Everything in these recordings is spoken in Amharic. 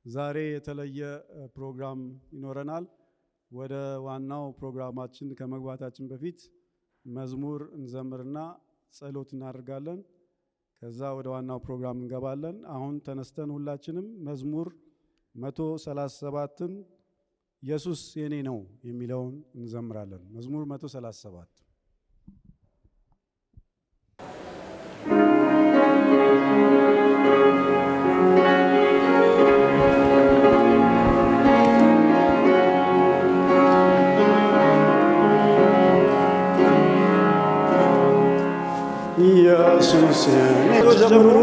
ዛሬ የተለየ ፕሮግራም ይኖረናል። ወደ ዋናው ፕሮግራማችን ከመግባታችን በፊት መዝሙር እንዘምርና ጸሎት እናደርጋለን። ከዛ ወደ ዋናው ፕሮግራም እንገባለን። አሁን ተነስተን ሁላችንም መዝሙር 137ን ኢየሱስ የኔ ነው የሚለውን እንዘምራለን። መዝሙር 137 ኢየሱስ የኔ ዘምሩ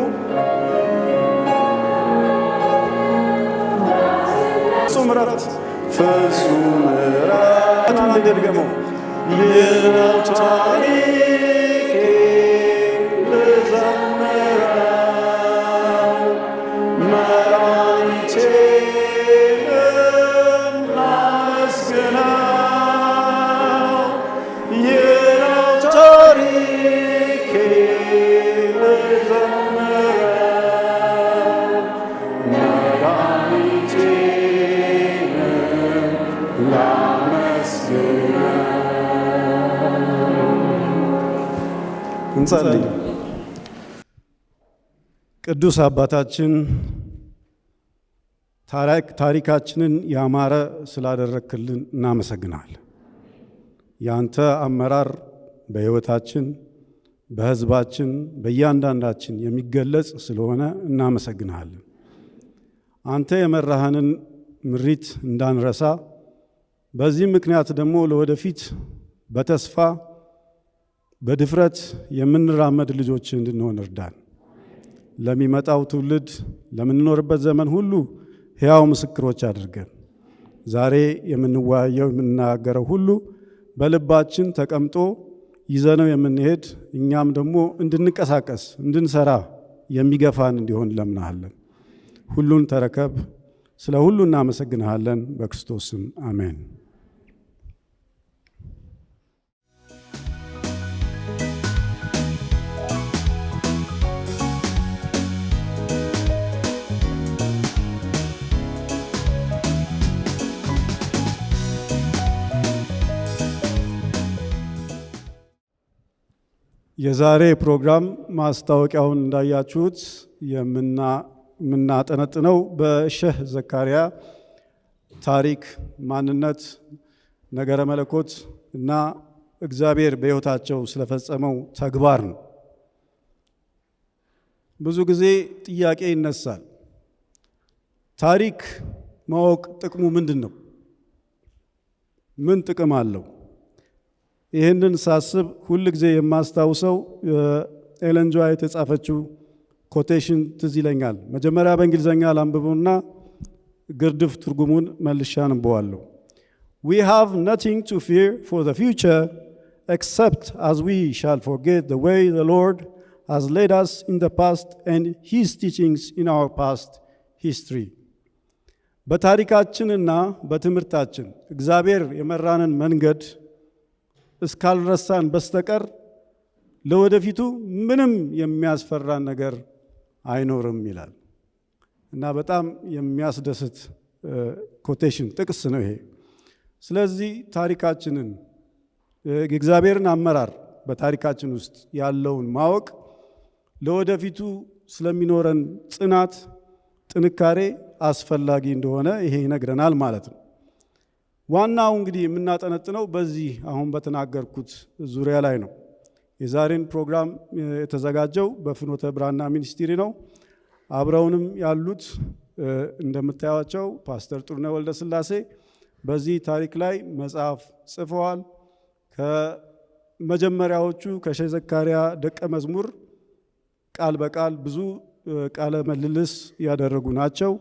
ሱምራት ፍጹም ምሕረት አንድ ደግመው ይህነው ታሪኬ ልዘምረው መድኃኒቴን ላመስግነው ይህነው ታሪኬ ልዘምረው መድኃኒቴን እንጸልይ። ቅዱስ አባታችን ታሪካችንን ያማረ ስላደረክልን እናመሰግናለን። ያንተ አመራር በሕይወታችን፣ በሕዝባችን፣ በእያንዳንዳችን የሚገለጽ ስለሆነ እናመሰግናለን። አንተ የመራህንን ምሪት እንዳንረሳ፣ በዚህ ምክንያት ደግሞ ለወደፊት በተስፋ በድፍረት የምንራመድ ልጆች እንድንሆን እርዳን። ለሚመጣው ትውልድ ለምንኖርበት ዘመን ሁሉ ሕያው ምስክሮች አድርገን። ዛሬ የምንወያየው የምንናገረው ሁሉ በልባችን ተቀምጦ ይዘነው የምንሄድ እኛም ደግሞ እንድንቀሳቀስ እንድንሰራ የሚገፋን እንዲሆን ለምናሃለን። ሁሉን ተረከብ። ስለ ሁሉ እናመሰግንሃለን። በክርስቶስ ስም አሜን። የዛሬ ፕሮግራም ማስታወቂያውን እንዳያችሁት የምናጠነጥነው በሼህ ዘካሪያ ታሪክ፣ ማንነት፣ ነገረ መለኮት እና እግዚአብሔር በሕይወታቸው ስለፈጸመው ተግባር ነው። ብዙ ጊዜ ጥያቄ ይነሳል። ታሪክ ማወቅ ጥቅሙ ምንድን ነው? ምን ጥቅም አለው? ይህንን ሳስብ ሁል ጊዜ የማስታውሰው ኤለን ጂ ዋይት የተጻፈችው ኮቴሽን ትዝ ይለኛል። መጀመሪያ በእንግሊዝኛ ላንብበውና ግርድፍ ትርጉሙን መልሻ አንብበዋለሁ። We have nothing to fear for the future except as we shall forget the way the Lord has led us in the past and his teachings in our past history. በታሪካችንና በትምህርታችን እግዚአብሔር የመራንን መንገድ እስካልረሳን በስተቀር ለወደፊቱ ምንም የሚያስፈራን ነገር አይኖርም ይላል እና በጣም የሚያስደስት ኮቴሽን ጥቅስ ነው ይሄ። ስለዚህ ታሪካችንን የእግዚአብሔርን አመራር በታሪካችን ውስጥ ያለውን ማወቅ ለወደፊቱ ስለሚኖረን ጽናት፣ ጥንካሬ አስፈላጊ እንደሆነ ይሄ ይነግረናል ማለት ነው። ዋናው እንግዲህ የምናጠነጥነው በዚህ አሁን በተናገርኩት ዙሪያ ላይ ነው። የዛሬን ፕሮግራም የተዘጋጀው በፍኖተ ብርሃንና ሚኒስትሪ ነው። አብረውንም ያሉት እንደምታዩቸው ፓስተር ጥሩነህ ወልደ ስላሴ በዚህ ታሪክ ላይ መጽሐፍ ጽፈዋል። ከመጀመሪያዎቹ ከሼህ ዘካሪያ ደቀ መዝሙር ቃል በቃል ብዙ ቃለ ምልልስ ያደረጉ ናቸው።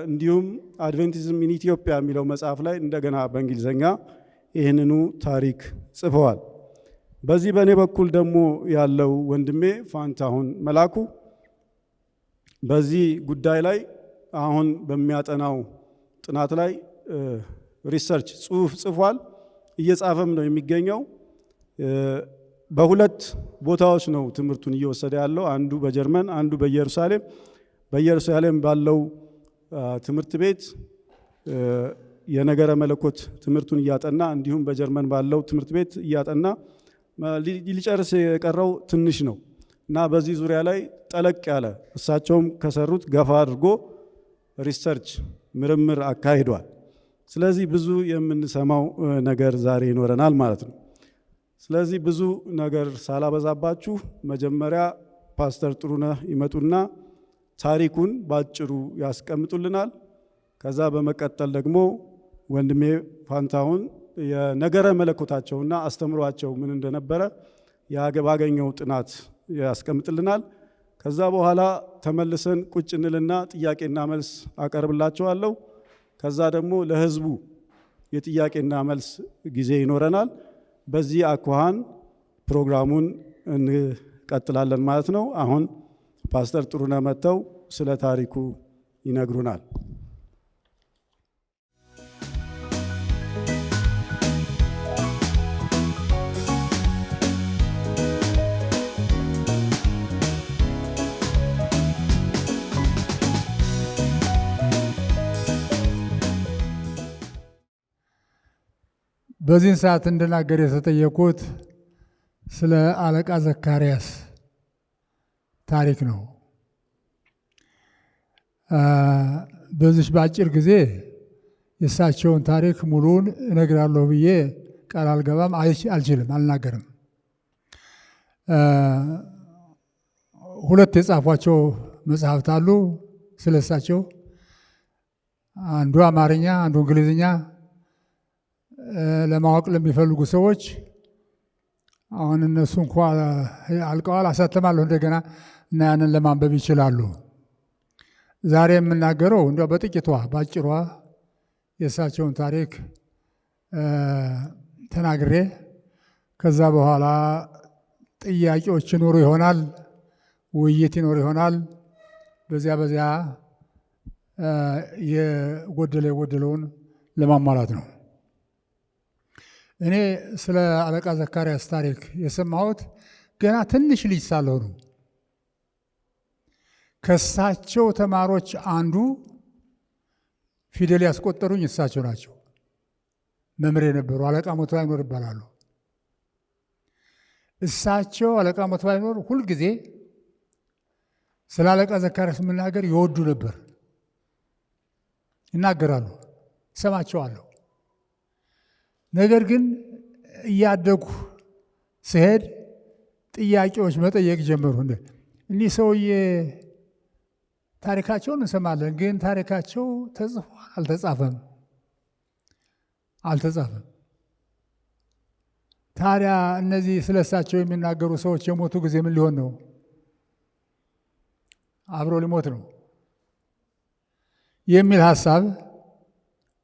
እንዲሁም አድቬንቲዝም ኢን ኢትዮጵያ የሚለው መጽሐፍ ላይ እንደገና በእንግሊዝኛ ይህንኑ ታሪክ ጽፈዋል። በዚህ በእኔ በኩል ደግሞ ያለው ወንድሜ ፋንታሁን መላኩ በዚህ ጉዳይ ላይ አሁን በሚያጠናው ጥናት ላይ ሪሰርች ጽሑፍ ጽፏል። እየጻፈም ነው የሚገኘው። በሁለት ቦታዎች ነው ትምህርቱን እየወሰደ ያለው። አንዱ በጀርመን፣ አንዱ በኢየሩሳሌም። በኢየሩሳሌም ባለው ትምህርት ቤት የነገረ መለኮት ትምህርቱን እያጠና እንዲሁም በጀርመን ባለው ትምህርት ቤት እያጠና ሊጨርስ የቀረው ትንሽ ነው እና በዚህ ዙሪያ ላይ ጠለቅ ያለ እሳቸውም ከሰሩት ገፋ አድርጎ ሪሰርች ምርምር አካሂዷል። ስለዚህ ብዙ የምንሰማው ነገር ዛሬ ይኖረናል ማለት ነው። ስለዚህ ብዙ ነገር ሳላበዛባችሁ መጀመሪያ ፓስተር ጥሩነህ ይመጡና ታሪኩን ባጭሩ ያስቀምጡልናል። ከዛ በመቀጠል ደግሞ ወንድሜ ፋንታሁን የነገረ መለኮታቸውና አስተምሯቸው ምን እንደነበረ ባገኘው ጥናት ያስቀምጥልናል። ከዛ በኋላ ተመልሰን ቁጭ እንልና ጥያቄና መልስ አቀርብላቸዋለሁ። ከዛ ደግሞ ለህዝቡ የጥያቄና መልስ ጊዜ ይኖረናል። በዚህ አኳኋን ፕሮግራሙን እንቀጥላለን ማለት ነው። አሁን ፓስተር ጥሩነህ መጥተው ስለ ታሪኩ ይነግሩናል። በዚህን ሰዓት እንድናገር የተጠየቁት ስለ አለቃ ዘካርያስ ታሪክ ነው። በዚህ በአጭር ጊዜ የእሳቸውን ታሪክ ሙሉውን እነግራለሁ ብዬ ቃል አልገባም፣ አልችልም፣ አልናገርም። ሁለት የጻፏቸው መጽሐፍት አሉ ስለ እሳቸው፣ አንዱ አማርኛ አንዱ እንግሊዝኛ። ለማወቅ ለሚፈልጉ ሰዎች አሁን እነሱ እንኳ አልቀዋል፣ አሳተማለሁ እንደገና እና ያንን ለማንበብ ይችላሉ። ዛሬ የምናገረው እንዲያው በጥቂቷ ባጭሯ የእሳቸውን ታሪክ ተናግሬ ከዛ በኋላ ጥያቄዎች ይኖሩ ይሆናል፣ ውይይት ይኖር ይሆናል። በዚያ የጎደለውን ለማሟላት ነው። እኔ ስለ አለቃ ዘካርያስ ታሪክ የሰማሁት ገና ትንሽ ልጅ ሳለሁ ነው። ከእሳቸው ተማሪዎች አንዱ ፊደል ያስቆጠሩኝ እሳቸው ናቸው። መምህር የነበሩ አለቃ ሞት ባይኖር ይባላሉ። እሳቸው አለቃ ሞት ባይኖር ሁልጊዜ ስለ አለቃ ዘካርያስ መናገር ይወዱ ነበር። ይናገራሉ፣ ሰማቸዋለሁ። ነገር ግን እያደጉ ስሄድ ጥያቄዎች መጠየቅ ጀመሩ። እኒህ ሰውዬ ታሪካቸውን እንሰማለን፣ ግን ታሪካቸው ተጽፏል አልተጻፈም። ታዲያ እነዚህ ስለ እሳቸው የሚናገሩ ሰዎች የሞቱ ጊዜ ምን ሊሆን ነው? አብሮ ሊሞት ነው የሚል ሀሳብ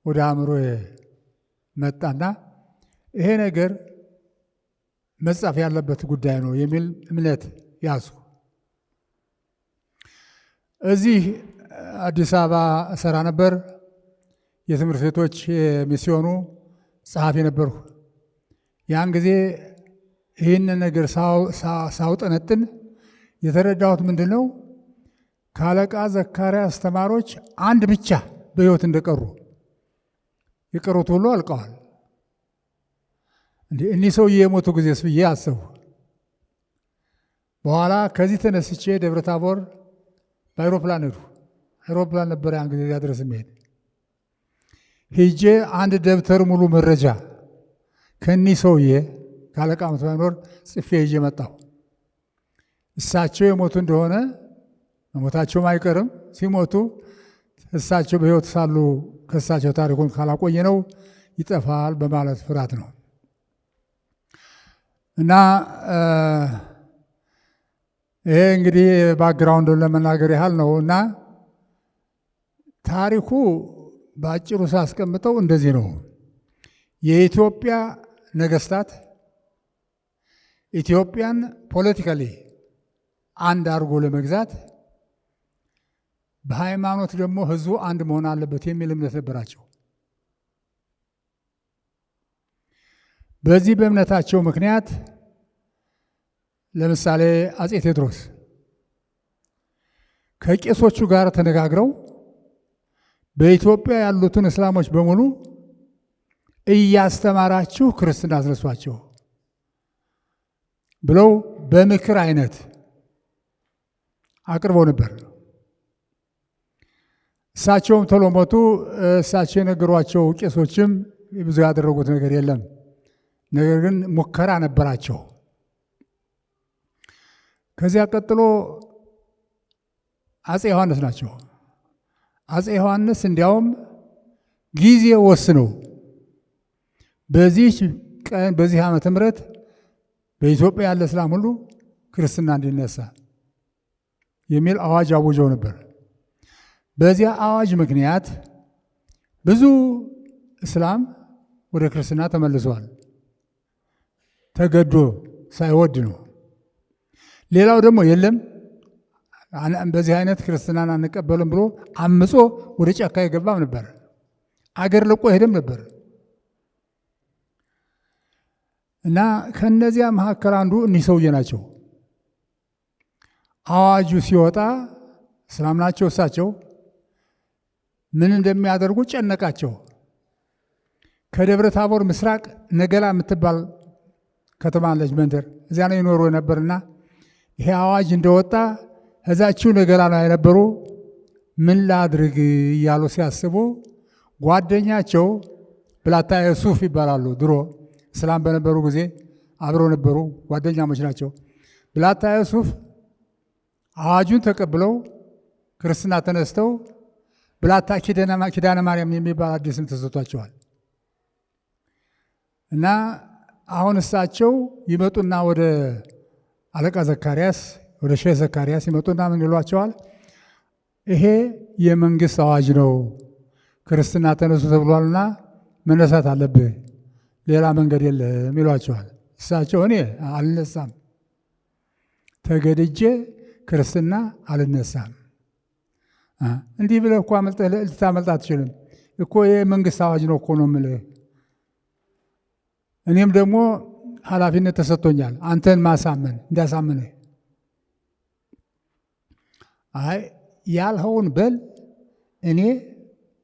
ወደ አእምሮዬ መጣና ይሄ ነገር መጻፍ ያለበት ጉዳይ ነው የሚል እምነት ያዝኩ። እዚህ አዲስ አበባ እሰራ ነበር። የትምህርት ቤቶች የሚስዮኑ ጸሐፊ ነበርኩ። ያን ጊዜ ይህንን ነገር ሳውጠነጥን የተረዳሁት ምንድን ነው? ከአለቃ ዘካርያስ ተማሪዎች አንድ ብቻ በሕይወት እንደቀሩ፣ የቀሩት ሁሉ አልቀዋል። እኒህ ሰውዬ የሞቱ ጊዜስ ብዬ አሰቡ። በኋላ ከዚህ ተነስቼ ደብረ ታቦር በአይሮፕላን ሄዱ። አይሮፕላን ነበር ያን ጊዜ ድረስ የሚሄድ። ሄጄ አንድ ደብተር ሙሉ መረጃ ከእኒህ ሰውዬ ከአለቃ ሞት ባይኖር ጽፌ ይዤ መጣሁ። እሳቸው የሞቱ እንደሆነ መሞታቸውም አይቀርም፣ ሲሞቱ እሳቸው በሕይወት ሳሉ ከእሳቸው ታሪኩን ካላቆየ ነው ይጠፋል በማለት ፍርሃት ነው። እና ይሄ እንግዲህ ባክግራውንዱን ለመናገር ያህል ነው። እና ታሪኩ በአጭሩ ሳስቀምጠው እንደዚህ ነው። የኢትዮጵያ ነገስታት ኢትዮጵያን ፖለቲካሊ አንድ አድርጎ ለመግዛት በሃይማኖት ደግሞ ህዝቡ አንድ መሆን አለበት የሚል እምነት ነበራቸው። በዚህ በእምነታቸው ምክንያት ለምሳሌ አጼ ቴዎድሮስ ከቄሶቹ ጋር ተነጋግረው በኢትዮጵያ ያሉትን እስላሞች በሙሉ እያስተማራችሁ ክርስትና አስነሷቸው ብለው በምክር አይነት አቅርበው ነበር። እሳቸውም ቶሎ ሞቱ። እሳቸው የነገሯቸው ቄሶችም ብዙ ያደረጉት ነገር የለም። ነገር ግን ሙከራ ነበራቸው። ከዚያ ቀጥሎ አፄ ዮሐንስ ናቸው። አፄ ዮሐንስ እንዲያውም ጊዜ ወስነው በዚህ ቀን በዚህ ዓመተ ምህረት በኢትዮጵያ ያለ እስላም ሁሉ ክርስትና እንዲነሳ የሚል አዋጅ አውጀው ነበር። በዚያ አዋጅ ምክንያት ብዙ እስላም ወደ ክርስትና ተመልሰዋል። ተገዶ ሳይወድ ነው። ሌላው ደግሞ የለም በዚህ አይነት ክርስትናን አንቀበልም ብሎ አምጾ ወደ ጫካ የገባም ነበር። አገር ለቆ ሄደም ነበር። እና ከነዚያ መካከል አንዱ እኒህ ሰውዬ ናቸው። አዋጁ ሲወጣ እስላም ናቸው። እሳቸው ምን እንደሚያደርጉ ጨነቃቸው። ከደብረ ታቦር ምስራቅ ነገላ የምትባል ከተማ አለች፣ መንደር፣ እዚያ ነው ይኖሩ ነበርና ይሄ አዋጅ እንደወጣ እዛችው ነገላ ነው የነበሩ። ምን ላድርግ እያሉ ሲያስቡ ጓደኛቸው ብላታ ዩሱፍ ይባላሉ። ድሮ እስላም በነበሩ ጊዜ አብረው ነበሩ፣ ጓደኛሞች ናቸው። ብላታ ዩሱፍ አዋጁን ተቀብለው ክርስትና ተነስተው ብላታ ኪዳነ ማርያም የሚባል አዲስ ስም ተሰጥቷቸዋል። እና አሁን እሳቸው ይመጡና ወደ አለቃ ዘካርያስ ወደ ሼህ ዘካርያስ ይመጡና ምን ይሏቸዋል? ይሄ የመንግስት አዋጅ ነው፣ ክርስትና ተነሱ ተብሏልና መነሳት አለብህ፣ ሌላ መንገድ የለም ይሏቸዋል። እሳቸው እኔ አልነሳም፣ ተገድጄ ክርስትና አልነሳም። እንዲህ ብለህ እኮ ልታመልጥ አትችልም እኮ የመንግስት አዋጅ ነው እኮ ነው የምልህ። እኔም ደግሞ ኃላፊነት ተሰጥቶኛል አንተን ማሳመን እንዳሳምንህ። አይ ያልኸውን በል፣ እኔ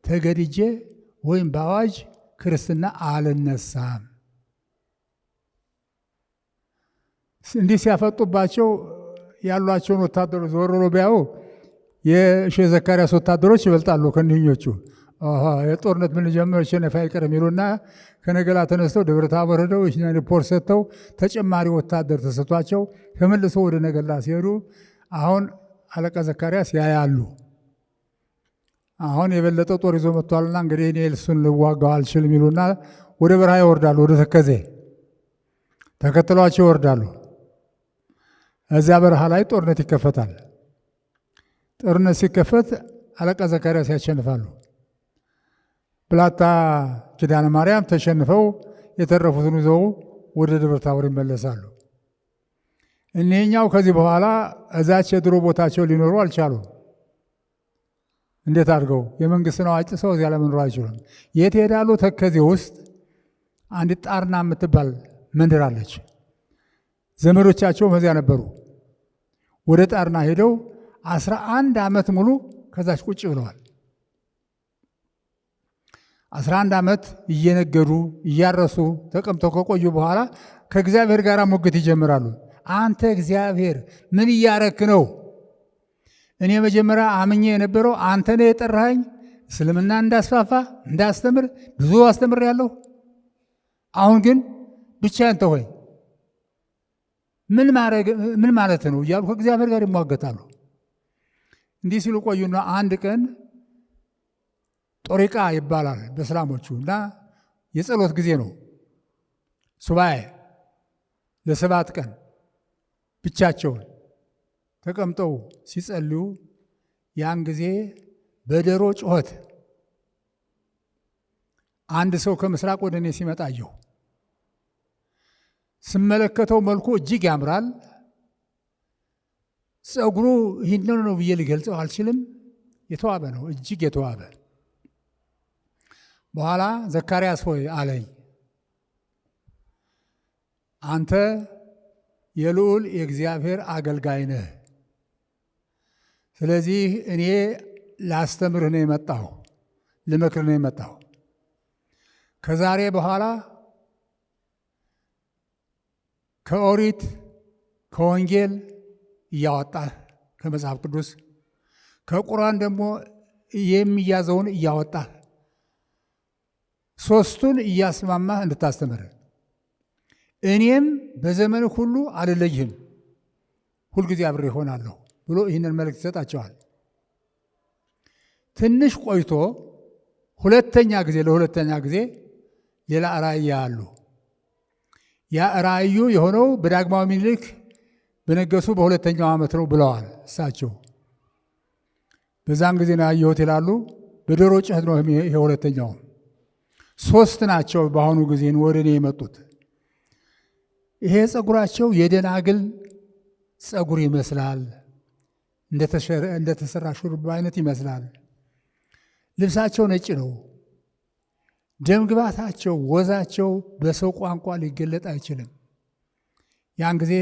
ተገድጄ ወይም በአዋጅ ክርስትና አልነሳም። እንዲህ ሲያፈጡባቸው ያሏቸውን ወታደሮች ዞር ብለው ቢያዩ የሼህ ዘካርያስ ወታደሮች ይበልጣሉ ከእኒህኞቹ። የጦርነት ምን ጀመር ሸነፍ አይቀርም ይሉና ከነገላ ተነስተው ደብረ ታቦር ሄደው ሪፖርት ሰጥተው ተጨማሪ ወታደር ተሰጥቷቸው ተመልሰው ወደ ነገላ ሲሄዱ አሁን አለቃ ዘካርያስ ያያሉ። አሁን የበለጠ ጦር ይዞ መጥቷልና እንግዲህ እኔ እሱን ልዋጋው አልችልም ይሉና ወደ በረሃ ይወርዳሉ። ወደ ተከዜ ተከትሏቸው ይወርዳሉ። እዚያ በረሃ ላይ ጦርነት ይከፈታል። ጦርነት ሲከፈት አለቃ ዘካርያስ ያሸንፋሉ። ብላታ ኪዳነ ማርያም ተሸንፈው የተረፉትን ይዘው ወደ ደብረ ታቦር ይመለሳሉ። እኒህኛው ከዚህ በኋላ እዛች የድሮ ቦታቸው ሊኖሩ አልቻሉም። እንዴት አድርገው የመንግስትን አዋጅ ጥሰው እዚያ ለመኖር አይችሉም። የት ሄዳሉ? ተከዜ ውስጥ አንዲት ጣርና የምትባል መንደር አለች። ዘመዶቻቸው በዚያ ነበሩ። ወደ ጣርና ሄደው 11 ዓመት ሙሉ ከዛች ቁጭ ብለዋል። 11 ዓመት እየነገዱ እያረሱ ተቀምጠው ከቆዩ በኋላ ከእግዚአብሔር ጋር ሙግት ይጀምራሉ። አንተ እግዚአብሔር ምን እያረክ ነው? እኔ መጀመሪያ አምኜ የነበረው አንተ ነህ የጠራኸኝ እስልምና እንዳስፋፋ እንዳስተምር ብዙ አስተምር ያለሁ። አሁን ግን ብቻዬን ተወኝ፣ ምን ማለት ነው እያሉ ከእግዚአብሔር ጋር ይሟገታሉ። እንዲህ ሲሉ ቆዩና አንድ ቀን ጦሪቃ ይባላል በእስላሞቹ እና የጸሎት ጊዜ ነው። ሱባኤ ለ7 ቀን ብቻቸውን ተቀምጠው ሲጸልዩ ያን ጊዜ በደሮ ጩኸት አንድ ሰው ከምስራቅ ወደ እኔ ሲመጣ አየሁ። ስመለከተው መልኩ እጅግ ያምራል። ጸጉሩ ይህንን ነው ብዬ ሊገልጸው አልችልም። የተዋበ ነው፣ እጅግ የተዋበ። በኋላ ዘካርያስ ሆይ አለኝ፣ አንተ የልዑል የእግዚአብሔር አገልጋይ ነህ። ስለዚህ እኔ ላስተምርህ ነው የመጣሁ። ልመክር ነው የመጣው። ከዛሬ በኋላ ከኦሪት ከወንጌል እያወጣህ ከመጽሐፍ ቅዱስ ከቁርአን ደግሞ የሚያዘውን እያወጣህ ሶስቱን እያስማማህ እንድታስተምር እኔም በዘመን ሁሉ አልለይህም፣ ሁልጊዜ አብሬ እሆናለሁ ብሎ ይህንን መልእክት ይሰጣቸዋል። ትንሽ ቆይቶ ለሁለተኛ ጊዜ ሌላ ራእይ አሉ። ያ ራእዩ የሆነው በዳግማዊ ምኒልክ በነገሱ በሁለተኛው ዓመት ነው ብለዋል እሳቸው። በዛን ጊዜ ነው ያየሁት ይላሉ። በዶሮ ጩኸት ነው ይሄ ሁለተኛው። ሶስት ናቸው በአሁኑ ጊዜ ወደ እኔ የመጡት። ይሄ ጸጉራቸው የደናግል ጸጉር ይመስላል፣ እንደተሰራ ሹሩባ አይነት ይመስላል። ልብሳቸው ነጭ ነው። ደምግባታቸው፣ ወዛቸው በሰው ቋንቋ ሊገለጥ አይችልም። ያን ጊዜ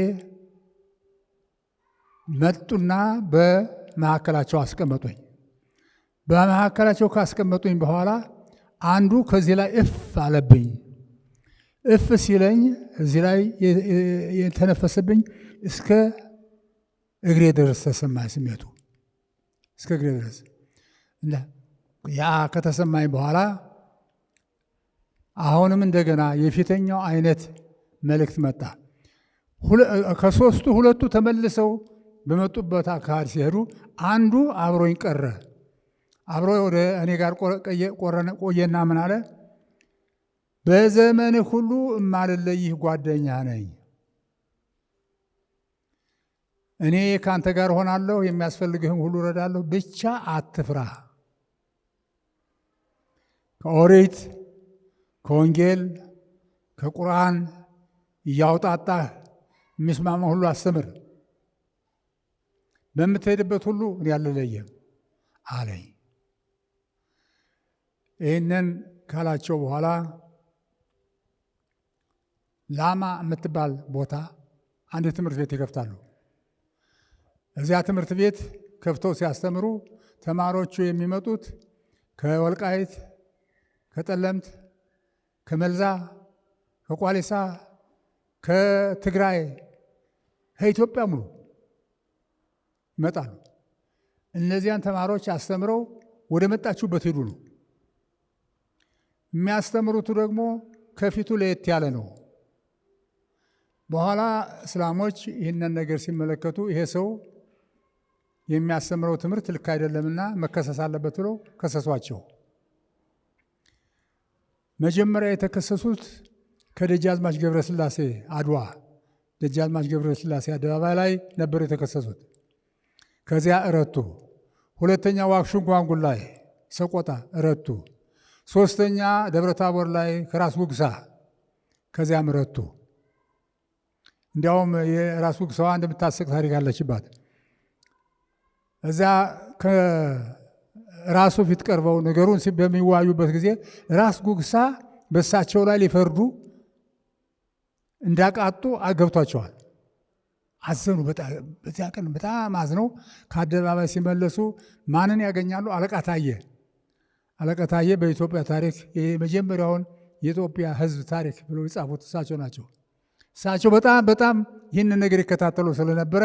መጡና በመካከላቸው አስቀመጡኝ። በመካከላቸው ካስቀመጡኝ በኋላ አንዱ ከዚህ ላይ እፍ አለብኝ። እፍ ሲለኝ እዚህ ላይ የተነፈሰብኝ እስከ እግሬ ድረስ ተሰማኝ። ስሜቱ እስከ እግሬ ድረስ። ያ ከተሰማኝ በኋላ አሁንም እንደገና የፊተኛው አይነት መልእክት መጣ። ከሶስቱ ሁለቱ ተመልሰው በመጡበት አካል ሲሄዱ አንዱ አብሮኝ ቀረ። አብሮ ወደ እኔ ጋር ቆየና ምን አለ? በዘመን ሁሉ እማልለይህ ጓደኛ ነኝ። እኔ ከአንተ ጋር ሆናለሁ፣ የሚያስፈልግህም ሁሉ እረዳለሁ፣ ብቻ አትፍራ። ከኦሪት ከወንጌል ከቁርአን እያውጣጣህ የሚስማማ ሁሉ አስተምር፣ በምትሄድበት ሁሉ እኔ አልለይህም አለኝ። ይህንን ካላቸው በኋላ ላማ የምትባል ቦታ አንድ ትምህርት ቤት ይከፍታሉ። እዚያ ትምህርት ቤት ከፍተው ሲያስተምሩ ተማሪዎቹ የሚመጡት ከወልቃይት፣ ከጠለምት፣ ከመልዛ፣ ከቋሊሳ፣ ከትግራይ፣ ከኢትዮጵያ ሙሉ ይመጣሉ። እነዚያን ተማሪዎች አስተምረው ወደ መጣችሁበት ሄዱ ነው። የሚያስተምሩቱ ደግሞ ከፊቱ ለየት ያለ ነው። በኋላ እስላሞች ይህንን ነገር ሲመለከቱ ይሄ ሰው የሚያስተምረው ትምህርት ልክ አይደለምና መከሰስ አለበት ብለው ከሰሷቸው። መጀመሪያ የተከሰሱት ከደጃዝማች ገብረስላሴ አድዋ ደጃዝማች ገብረስላሴ አደባባይ ላይ ነበሩ የተከሰሱት። ከዚያ እረቱ። ሁለተኛ ዋክሹም ጓንጉል ላይ ሰቆጣ እረቱ። ሶስተኛ ደብረታቦር ላይ ከራስ ውግሳ ከዚያም እረቱ። እንዲያውም የራስ ውግሳዋ እንደምታስቅ ታሪክ አለችባት። እዛ ከራሱ ፊት ቀርበው ነገሩን በሚዋዩበት ጊዜ ራስ ጉግሳ በእሳቸው ላይ ሊፈርዱ እንዳቃጡ ገብቷቸዋል። አዘኑ። በዚያ ቀን በጣም አዝነው ከአደባባይ ሲመለሱ ማንን ያገኛሉ? አለቃ ታየ። አለቃ ታየ በኢትዮጵያ ታሪክ የመጀመሪያውን የኢትዮጵያ ሕዝብ ታሪክ ብለው የጻፉት እሳቸው ናቸው። እሳቸው በጣም ይህንን ነገር ይከታተሉ ስለነበረ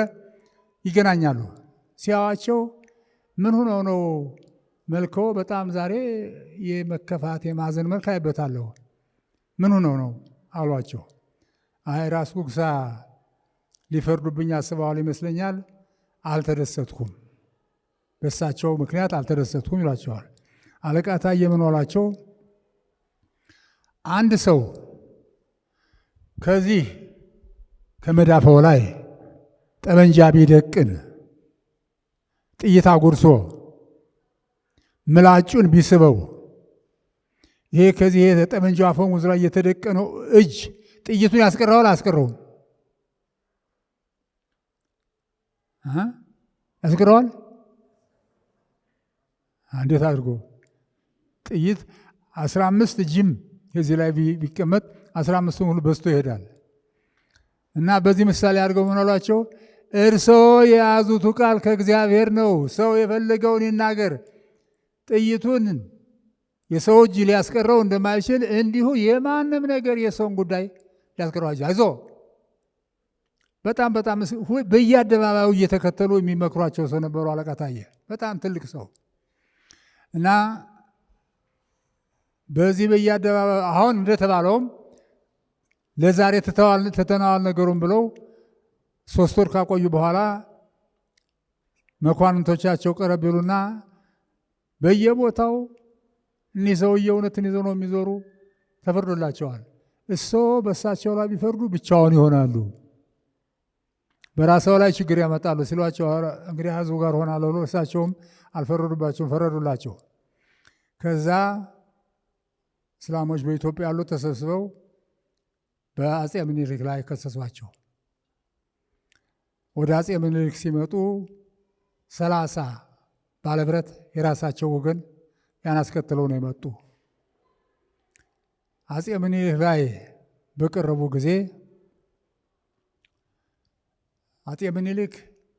ይገናኛሉ። ሲያዋቸው ምን ሆነው ነው መልከው በጣም ዛሬ የመከፋት የማዘን መልክ አይበታለሁ፣ ምን ሆነው ነው አሏቸው። አይ ራስ ጉግሳ ሊፈርዱብኝ አስበዋል ይመስለኛል፣ አልተደሰትኩም፣ በእሳቸው ምክንያት አልተደሰትኩም ይሏቸዋል። አለቃ ታየ ምን አሏቸው? አንድ ሰው ከዚህ ከመዳፈው ላይ ጠመንጃ ቢደቅን ጥይት አጉርሶ ምላጩን ቢስበው ይሄ ከዚህ ጠመንጃው አፈሙዝ ላይ የተደቀነው እጅ ጥይቱን ያስቀረዋል? አያስቀረውም? ያስቀረዋል? እንዴት አድርጎ? ጥይት 15 እጅም ከዚህ ላይ ቢቀመጥ 15ቱን ሁሉ በዝቶ ይሄዳል። እና በዚህ ምሳሌ አድርገው ምን አሏቸው? እርስዎ የያዙት ቃል ከእግዚአብሔር ነው። ሰው የፈለገውን ይናገር፣ ጥይቱን የሰው እጅ ሊያስቀረው እንደማይችል እንዲሁ የማንም ነገር የሰውን ጉዳይ ሊያስቀረው አይችል። አይዞ በጣም በየአደባባዩ እየተከተሉ የሚመክሯቸው ሰው ነበሩ። አለቃ ታየ በጣም ትልቅ ሰው እና በዚህ በየአደባባዩ አሁን እንደተባለውም ለዛሬ ትተነዋል ነገሩን ብለው 3 ወር ካቆዩ በኋላ መኳንንቶቻቸው ቀረብ ይሉና በየቦታው እኒህ ሰውዬ እውነትን ይዘው ነው የሚዞሩ፣ ተፈርዶላቸዋል። እሶ በእሳቸው ላይ ቢፈርዱ ብቻውን ይሆናሉ፣ በራሰው ላይ ችግር ያመጣሉ ሲሏቸው እንግዲህ ህዝቡ ጋር ሆናለሁ ብሎ እሳቸውም አልፈረዱባቸውም፣ ፈረዱላቸው። ከዛ እስላሞች በኢትዮጵያ ያሉ ተሰብስበው በአጼ ምኒልክ ላይ ከሰሷቸው። ወደ አጼ ምኒልክ ሲመጡ 30 ባለብረት የራሳቸው ወገን ያን አስከትለው ነው የመጡ። አጼ ምኒልክ ላይ በቀረቡ ጊዜ አጼ ምኒልክ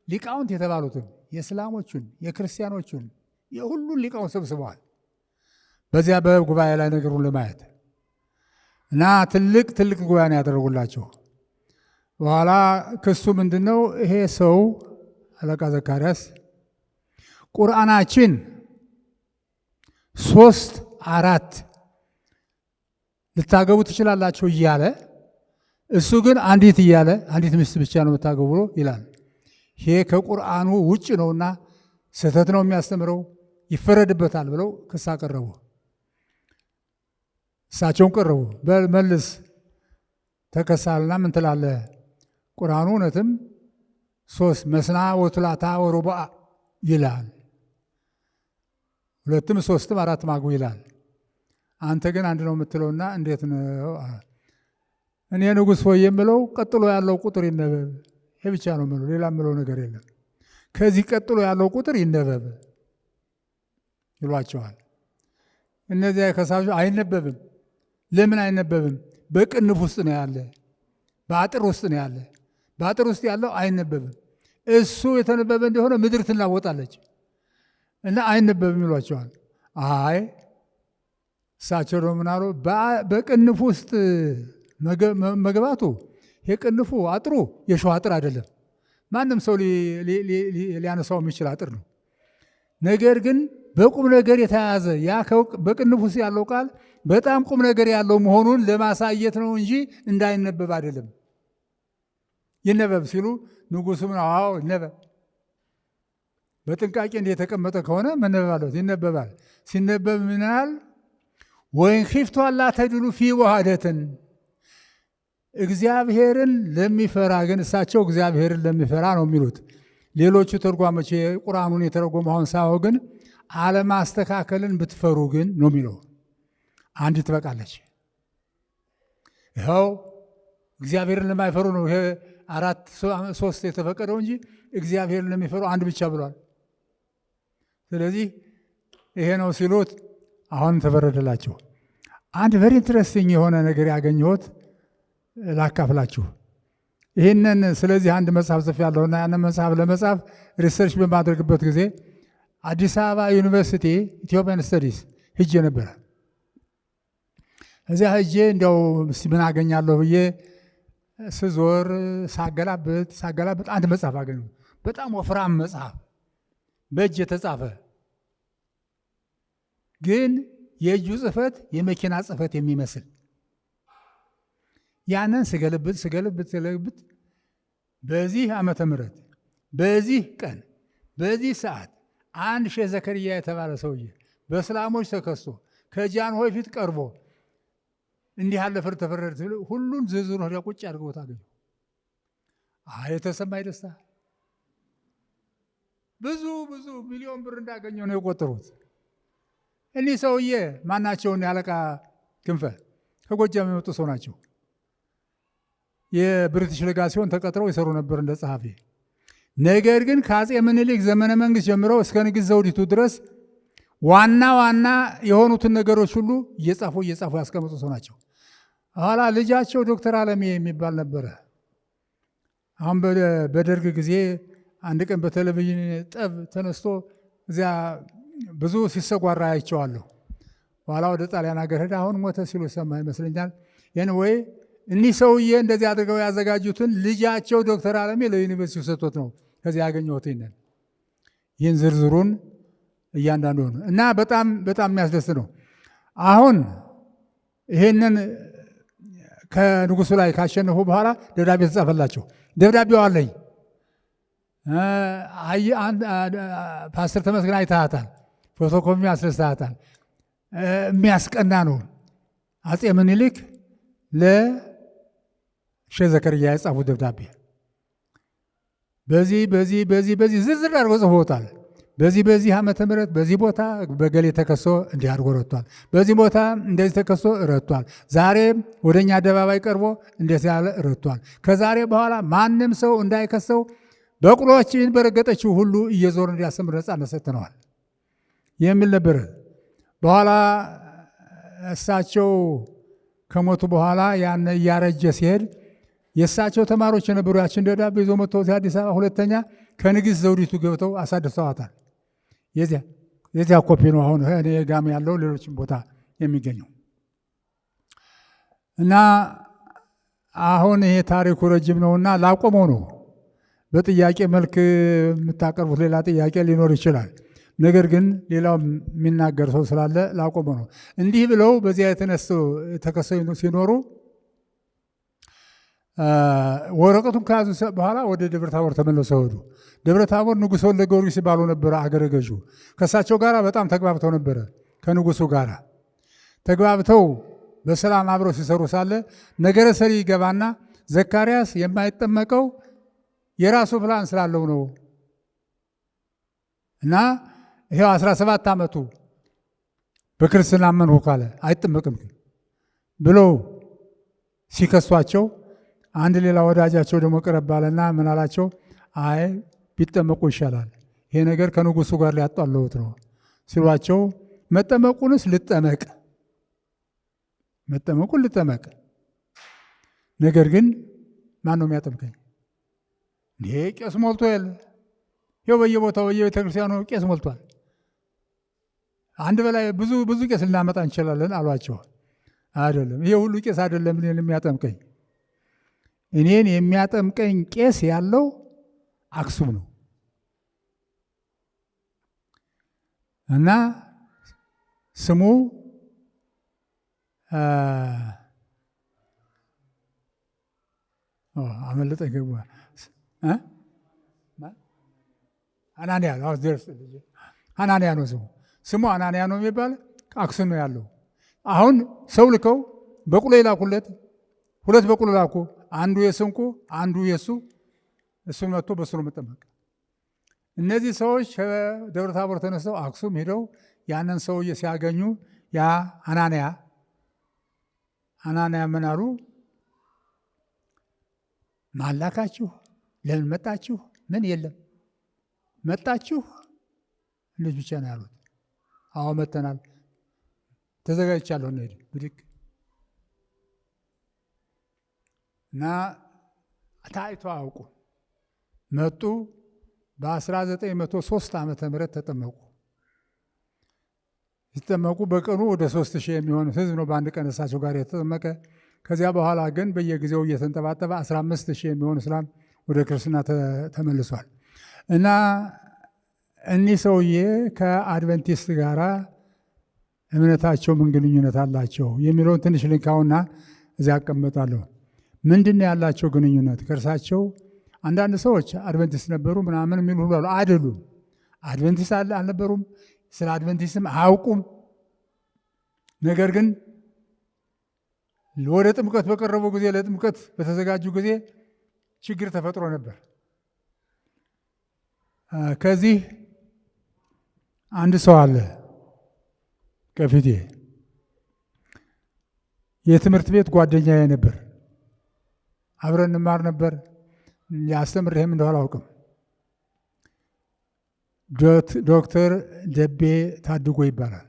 ሊቃውንት የተባሉትን የእስላሞቹን፣ የክርስቲያኖቹን የሁሉን ሊቃውንት ሰብስበዋል በዚያ በጉባኤ ላይ ነገሩን ለማየት እና ትልቅ ጉባኤ ነው ያደረጉላቸው። በኋላ ክሱ ምንድን ነው? ይሄ ሰው አለቃ ዘካርያስ ቁርአናችን 3 4 ልታገቡ ትችላላችሁ እያለ እሱ ግን አንዲት እያለ አንዲት ሚስት ብቻ ነው የምታገቡ ብሎ ይላል። ይሄ ከቁርአኑ ውጭ ነውና ስህተት ነው የሚያስተምረው፣ ይፈረድበታል ብለው ክስ አቀረቡ። እሳቸውን ቀረቡ። በመልስ ተከሳልና ምን ትላለህ? ቁርአኑ እውነትም 3 መስና ወቱላታ ወሩባ ይላል፣ 2ም 3ም 4ም አግቡ ይላል። አንተ ግን አንድ ነው የምትለውና እንዴት ነው? እኔ ንጉሥ ሆይ የምለው ቀጥሎ ያለው ቁጥር ይነበብ፣ ይሄ ብቻ ነው የምለው፣ ሌላ የምለው ነገር የለም። ከዚህ ቀጥሎ ያለው ቁጥር ይነበብ ይሏቸዋል። እነዚያ ከሳሾች አይነበብም። ለምን አይነበብም? በቅንፍ ውስጥ ነው ያለ፣ በአጥር ውስጥ ነው ያለ። በአጥር ውስጥ ያለው አይነበብም። እሱ የተነበበ እንደሆነ ምድር ትናወጣለች እና አይነበብም ይሏቸዋል። አይ እሳቸው ደግሞ ምን አሉ? በቅንፍ ውስጥ መግባቱ የቅንፉ አጥሩ የሸዋ አጥር አይደለም፣ ማንም ሰው ሊያነሳው የሚችል አጥር ነው። ነገር ግን በቁም ነገር የተያዘ ያ በቅንፍ ውስጥ ያለው ቃል በጣም ቁም ነገር ያለው መሆኑን ለማሳየት ነው እንጂ እንዳይነበብ አይደለም። ይነበብ ሲሉ ንጉሡም አዎ ይነበብ፣ በጥንቃቄ እንደ የተቀመጠ ከሆነ መነበብ አለት ይነበባል። ሲነበብ ምናል ወይን ኺፍቱ አላ ተድሉ ፊ ወሃደትን፣ እግዚአብሔርን ለሚፈራ ግን እሳቸው እግዚአብሔርን ለሚፈራ ነው የሚሉት። ሌሎቹ ተርጓሞች ቁርአኑን የተረጎሙ አሁን ሳይሆን ግን አለማስተካከልን ብትፈሩ ግን ነው የሚለው። አንድ ትበቃለች። ይኸው እግዚአብሔርን ለማይፈሩ ነው ይሄ 4 የተፈቀደው እንጂ እግዚአብሔርን ለሚፈሩ አንድ ብቻ ብሏል። ስለዚህ ይሄ ነው ሲሉት አሁን ተፈረደላቸው። አንድ ቨሪ ኢንትረስቲንግ የሆነ ነገር ያገኘሁት ላካፍላችሁ። ይህንን ስለዚህ አንድ መጽሐፍ ጽፍ ያለውና ያንን መጽሐፍ ለመጻፍ ሪሰርች በማድረግበት ጊዜ አዲስ አበባ ዩኒቨርሲቲ ኢትዮጵያን ስተዲስ ሂጄ ነበረ። እዚያ ሂጄ እንዲያው ምን አገኛለሁ ብዬ ስዞር ሳገላብጥ አንድ መጽሐፍ አገኘሁ። በጣም ወፍራም መጽሐፍ በእጅ የተጻፈ ግን የእጁ ጽሕፈት የመኪና ጽሕፈት የሚመስል ያንን ስገለብጥ በዚህ ዓመተ ምህረት በዚህ ቀን በዚህ ሰዓት አንድ ሼህ ዘከርያ የተባለ ሰውዬ በእስላሞች ተከሶ ከጃንሆይ ፊት ቀርቦ እንዲህ ያለ ፍርድ ተፈረደ ሲሉ ሁሉን ዝርዝሩን ወዲያ ቁጭ አድርገው ታገኙ። የተሰማኝ ደስታ ብዙ ሚሊዮን ብር እንዳገኘው ነው የቆጠሩት። እኒህ ሰውዬ ማናቸውን? ያለቃ ክንፈ ከጎጃም የመጡ ሰው ናቸው። የብሪቲሽ ሌጋሲዮን ተቀጥረው ይሰሩ ነበር እንደ ጸሐፊ። ነገር ግን ከአጼ ምኒልክ ዘመነ መንግስት ጀምረው እስከ ንግሥት ዘውዲቱ ድረስ ዋና የሆኑትን ነገሮች ሁሉ እየጻፉ ያስቀምጡ ሰው ናቸው። ኋላ ልጃቸው ዶክተር አለሜ የሚባል ነበረ። አሁን በደርግ ጊዜ አንድ ቀን በቴሌቪዥን ጠብ ተነስቶ እዚያ ብዙ ሲሰጓራ አይቼዋለሁ። በኋላ ወደ ጣሊያን ሀገር ሄደ። አሁን ሞተ ሲሉ ሰማ ይመስለኛል። ወይ እኒህ ሰውዬ እንደዚህ አድርገው ያዘጋጁትን ልጃቸው ዶክተር አለሜ ለዩኒቨርሲቲው ሰጥቶት ነው ከዚህ ያገኘሁት። ይህን ዝርዝሩን እያንዳንዱ ነው እና በጣም በጣም የሚያስደስት ነው። አሁን ይሄንን ከንጉሱ ላይ ካሸነፉ በኋላ ደብዳቤ ተጻፈላቸው። ደብዳቤው አለኝ። ፓስተር ተመስገን አይተሃታል፣ ፎቶኮፒ አስነስተሃታል። የሚያስቀና ነው። አፄ ምኒልክ ለሼህ ዘከርያ የጻፉት ደብዳቤ በዚህ ዝርዝር አድርጎ ጽፎታል። በዚህ ዓመተ ምህረት በዚህ ቦታ በገሌ ተከሶ እንዲህ አድርጎ ረቷል፣ በዚህ ቦታ እንደዚህ ተከሶ ረቷል፣ ዛሬም ወደኛ አደባባይ ቀርቦ እንደዚህ ያለ ረቷል። ከዛሬ በኋላ ማንም ሰው እንዳይከሰው በቅሎችን በረገጠችው ሁሉ እየዞር እንዲያስተምር ነፃነት ሰጥተነዋል የሚል ነበር። በኋላ እሳቸው ከሞቱ በኋላ ያን እያረጀ ሲሄድ የእሳቸው ተማሪዎች የነበሩ ያችን ደብዳቤ ይዞ መጥተው አዲስ አበባ ሁለተኛ ከንግሥት ዘውዲቱ ገብተው አሳድሰዋታል። የዚያ ኮፒ ነው አሁን እኔ ጋም ያለው ሌሎችም ቦታ የሚገኘው እና አሁን ይሄ ታሪኩ ረጅም ነውና ላቆመው ነው። በጥያቄ መልክ የምታቀርቡት ሌላ ጥያቄ ሊኖር ይችላል። ነገር ግን ሌላው የሚናገር ሰው ስላለ ላቆመው ነው። እንዲህ ብለው በዚያ ተከሰው ሲኖሩ ወረቀቱን ከያዙ በኋላ ወደ ደብረ ታቦር ተመልሰው ሄዱ። ደብረ ታቦር ንጉሥ ወልደ ጊዮርጊስ ሲባሉ ነበረ አገረ ገዡ። ከእሳቸው ጋር በጣም ተግባብተው ነበረ። ከንጉሱ ጋር ተግባብተው በሰላም አብረው ሲሰሩ ሳለ ነገረ ሰሪ ይገባና ዘካርያስ የማይጠመቀው የራሱ ፕላን ስላለው ነው እና ይሄው 17 ዓመቱ በክርስትና አመንሁ ካለ አይጠመቅም ብለው ሲከሷቸው አንድ ሌላ ወዳጃቸው ደግሞ ቀረብ አለና ምን አላቸው? አይ ቢጠመቁ ይሻላል፣ ይሄ ነገር ከንጉሱ ጋር ሊያጣለውት ነው ሲሏቸው፣ መጠመቁንስ ልጠመቅ፣ መጠመቁን ልጠመቅ፣ ነገር ግን ማን ነው የሚያጠምቀኝ? ይሄ ቄስ ሞልቶ የለ ይኸው በየቦታው በየቤተክርስቲያኑ ቄስ ሞልቷል። አንድ በላይ ብዙ ቄስ ልናመጣ እንችላለን አሏቸው። አይደለም፣ ይሄ ሁሉ ቄስ አይደለም እኔን የሚያጠምቀኝ። እኔን የሚያጠምቀኝ ቄስ ያለው አክሱም ነው እና ስሙ አመለጠኝ። አናንያ ነው። አናንያ ነው ስሙ አናንያ ነው የሚባል አክሱም ነው ያለው። አሁን ሰው ልከው በቁሎ ይላኩለት፣ 2 በቁሎ ላኩ። አንዱ የስንቁ አንዱ የሱ እሱን መጥቶ በሱ ነው መጠመቅ። እነዚህ ሰዎች ከደብረ ታቦር ተነስተው አክሱም ሄደው ያንን ሰውዬ ሲያገኙ ያ አናንያ ምን አሉ? ማላካችሁ? ለምን መጣችሁ? ምን የለም መጣችሁ ልጅ ብቻ ነው ያሉት። አዎ መተናል፣ ተዘጋጅቻለሁ ነው ሄድ ብድግ እና ታይቶ አውቁ መጡ። በ1903 ዓመተ ምህረት ተጠመቁ። ሲጠመቁ በቀኑ ወደ 3000 የሚሆን ህዝብ ነው በአንድ ቀን እሳቸው ጋር የተጠመቀ። ከዚያ በኋላ ግን በየጊዜው እየተንጠባጠበ 15000 የሚሆን እስላም ወደ ክርስትና ተመልሷል። እና እኒህ ሰውዬ ከአድቨንቲስት ጋር እምነታቸው ምን ግንኙነት አላቸው የሚለውን ትንሽ ልንካውና እዚያ አቀመጣለሁ። ምንድን ነው ያላቸው ግንኙነት? ከእርሳቸው አንዳንድ ሰዎች አድቨንቲስት ነበሩ ምናምን የሚሉ ሁሉ አሉ። አይደሉም። አድቨንቲስት አልነበሩም። ስለ አድቨንቲስትም አያውቁም። ነገር ግን ወደ ጥምቀት በቀረቡ ጊዜ፣ ለጥምቀት በተዘጋጁ ጊዜ ችግር ተፈጥሮ ነበር። ከዚህ አንድ ሰው አለ ከፊቴ፣ የትምህርት ቤት ጓደኛዬ ነበር። አብረን እንማር ነበር። ሊያስተምርህም እንደሆነ አላውቅም። ዶክተር ደቤ ታድጎ ይባላል።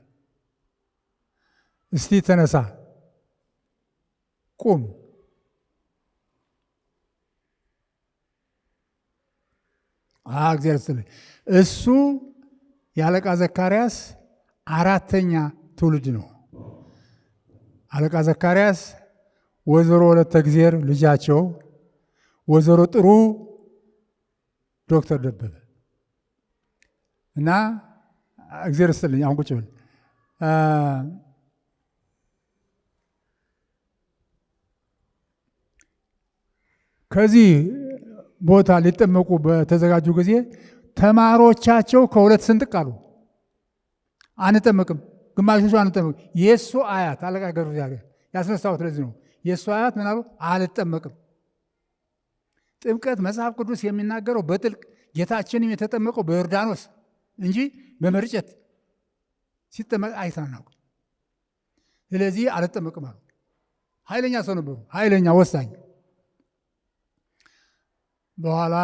እስቲ ተነሳ፣ ቁም። እግዚአብሔር ይስጥልኝ። እሱ የአለቃ ዘካርያስ 4ኛ ትውልድ ነው። አለቃ ዘካርያስ ወይዘሮ ወለተ እግዚአብሔር ልጃቸው፣ ወይዘሮ ጥሩ ዶክተር ደበበ እና እግዚአብሔር ይስጥልኝ። አሁን ቁጭ ብል ከዚህ ቦታ ሊጠመቁ በተዘጋጁ ጊዜ ተማሪዎቻቸው ከሁለት ስንጥቅ አሉ። አንጠመቅም፣ ግማሾቹ አንጠመቅም። የእሱ አያት አለቃ ገብረ እግዚአብሔር ያስነሳሁት ለዚህ ነው። የእሱ አያት ምን አሉ? አልጠመቅም። ጥምቀት መጽሐፍ ቅዱስ የሚናገረው በጥልቅ ጌታችንም የተጠመቀው በዮርዳኖስ እንጂ በመርጨት ሲጠመቅ አይተናናውቅም። ስለዚህ አልጠመቅም አሉ። ኃይለኛ ሰው ነበሩ፣ ኃይለኛ ወሳኝ። በኋላ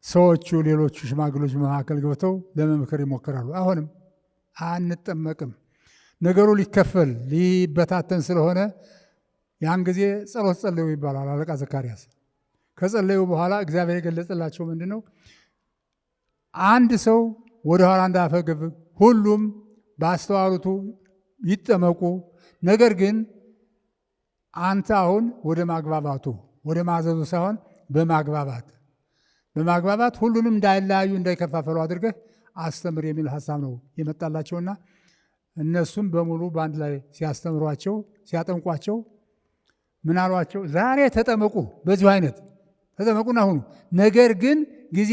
ሰዎቹ ሌሎቹ ሽማግሎች መካከል ገብተው ለመምከር ይሞክራሉ። አሁንም አንጠመቅም፣ ነገሩ ሊከፈል ሊበታተን ስለሆነ ያን ጊዜ ጸሎት ጸለዩ ይባላል። አለቃ ዘካርያስ ከጸለዩ በኋላ እግዚአብሔር የገለጸላቸው ምንድን ነው? አንድ ሰው ወደ ኋላ እንዳፈገፍግ ሁሉም በአስተዋሉቱ ይጠመቁ። ነገር ግን አንተ አሁን ወደ ማግባባቱ ወደ ማዘዙ ሳይሆን በማግባባት ሁሉንም እንዳይለያዩ እንዳይከፋፈሉ አድርገህ አስተምር የሚል ሀሳብ ነው የመጣላቸውና እነሱም በሙሉ በአንድ ላይ ሲያስተምሯቸው ሲያጠምቋቸው ምን አሏቸው? ዛሬ ተጠመቁ፣ በዚሁ አይነት ተጠመቁና ሁኑ። ነገር ግን ጊዜ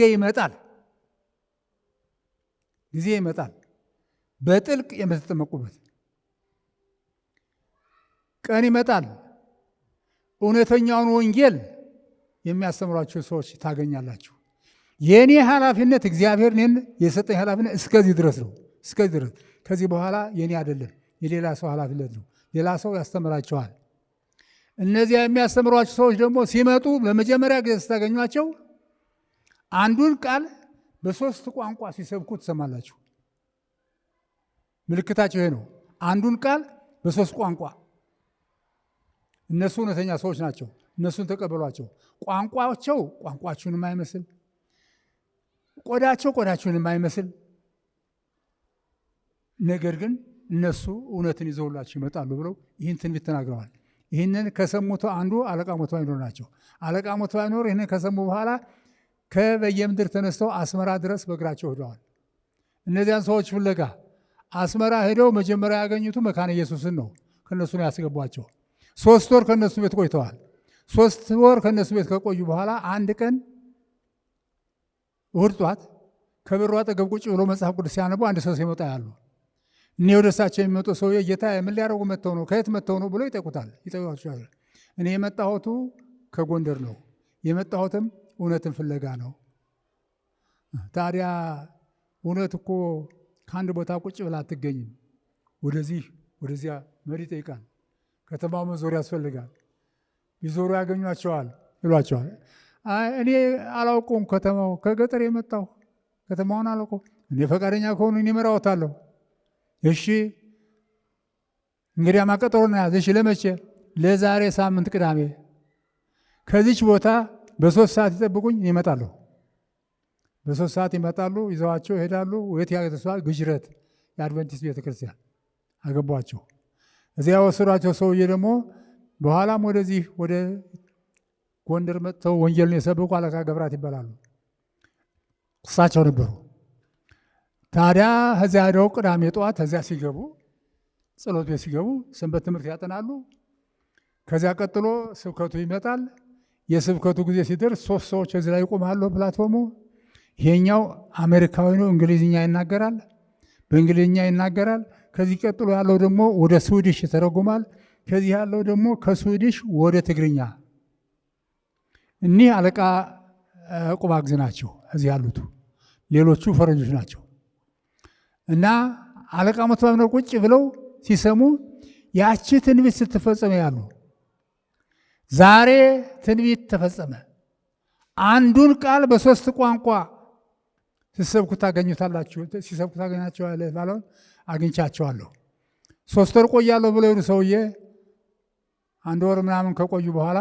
ይመጣል በጥልቅ የምትጠመቁበት ቀን ይመጣል። እውነተኛውን ወንጌል የሚያስተምሯቸው ሰዎች ታገኛላችሁ። የእኔ ኃላፊነት እግዚአብሔር እኔን የሰጠኝ ኃላፊነት እስከዚህ ድረስ ነው። እስከዚህ ድረስ ከዚህ በኋላ የኔ አይደለም፣ የሌላ ሰው ኃላፊነት ነው። ሌላ ሰው ያስተምራቸዋል። እነዚያ የሚያስተምሯቸው ሰዎች ደግሞ ሲመጡ ለመጀመሪያ ጊዜ ስታገኟቸው አንዱን ቃል በሶስት ቋንቋ ሲሰብኩ ትሰማላችሁ። ምልክታቸው ይሄ ነው። አንዱን ቃል በሶስት ቋንቋ። እነሱ እውነተኛ ሰዎች ናቸው። እነሱን ተቀበሏቸው። ቋንቋቸው ቋንቋችሁን የማይመስል፣ ቆዳቸው ቆዳችሁን የማይመስል ነገር ግን እነሱ እውነትን ይዘውላቸው ይመጣሉ ብለው ይህን ትንቢት ተናግረዋል። ይህንን ከሰሙት አንዱ አለቃ ሞቶ አይኖር ናቸው። አለቃ ሞቶ አይኖር ይህንን ከሰሙ በኋላ ከበየምድር ተነስተው አስመራ ድረስ በእግራቸው ሄደዋል። እነዚያን ሰዎች ፍለጋ አስመራ ሄደው መጀመሪያ ያገኙት መካነ ኢየሱስን ነው። ከነሱ ነው ያስገቧቸው። 3 ወር ከነሱ ቤት ቆይተዋል። 3 ወር ከነሱ ቤት ከቆዩ በኋላ አንድ ቀን እሑድ ጧት ከበሩ አጠገብ ቁጭ ብሎ መጽሐፍ ቅዱስ ሲያነቡ አንድ ሰው ሲመጣ ያሉ እኔ ወደ እሳቸው የሚመጡ ሰውዬ ጌታ ምን ሊያደርጉ መጥተው ነው? ከየት መጥተው ነው ብሎ ይጠይቋቸዋል። እኔ የመጣሁት ከጎንደር ነው፣ የመጣሁትም እውነትን ፍለጋ ነው። ታዲያ እውነት እኮ ከአንድ ቦታ ቁጭ ብላ አትገኝም። ወደዚህ ወደዚያ መሪ ይጠይቃል። ከተማው መዞር ያስፈልጋል። ቢዞሩ ያገኟቸዋል ይሏቸዋል። እኔ አላውቀውም፣ ከተማው ከገጠር የመጣሁ ከተማውን አላውቀውም። እኔ ፈቃደኛ ከሆኑ እኔ እመራዎታለሁ። እሺ እንግዲህ ማቀጠሮ ነው ያዘ። እሺ ለመቼ? ለዛሬ ሳምንት ቅዳሜ ከዚች ቦታ በ3 ሰዓት ይጠብቁኝ፣ ይመጣለሁ። በ3 ሰዓት ይመጣሉ። ይዘዋቸው ይሄዳሉ። ወይት ያገተሷል? ግጅረት የአድቨንቲስት ቤተክርስቲያን አገቧቸው። እዚያ ወሰዷቸው። ሰውዬ ደግሞ በኋላም ወደዚህ ወደ ጎንደር መጥተው ወንጌልን የሰበኩ አለቃ ገብራት ይባላሉ። እሳቸው ነበሩ። ታዲያ ከዚያ ሄደው ቅዳሜ ጠዋት ከዚያ ሲገቡ ጸሎት ቤት ሲገቡ ሰንበት ትምህርት ያጠናሉ። ከዚያ ቀጥሎ ስብከቱ ይመጣል። የስብከቱ ጊዜ ሲደርስ 3 ሰዎች እዚህ ላይ ይቆማሉ ፕላትፎርሙ። ይሄኛው አሜሪካዊ ነው፣ እንግሊዝኛ ይናገራል፣ በእንግሊዝኛ ይናገራል። ከዚህ ቀጥሎ ያለው ደግሞ ወደ ስዊዲሽ ይተረጉማል። ከዚህ ያለው ደግሞ ከስዊዲሽ ወደ ትግርኛ። እኒህ አለቃ ቁባግዝ ናቸው እዚህ ያሉት፣ ሌሎቹ ፈረንጆች ናቸው። እና አለቃ ሞቶ አይኖር ቁጭ ብለው ሲሰሙ ያቺ ትንቢት ስትፈጸመ ያሉ ዛሬ ትንቢት ተፈጸመ። አንዱን ቃል በ3 ቋንቋ ሲሰብኩ ታገኙታላችሁ፣ ሲሰብኩ ታገኛቸዋለህ ባለው አግኝቻቸዋለሁ። 3 ወር ቆያለሁ ብለው የሄዱ ሰውዬ 1 ወር ምናምን ከቆዩ በኋላ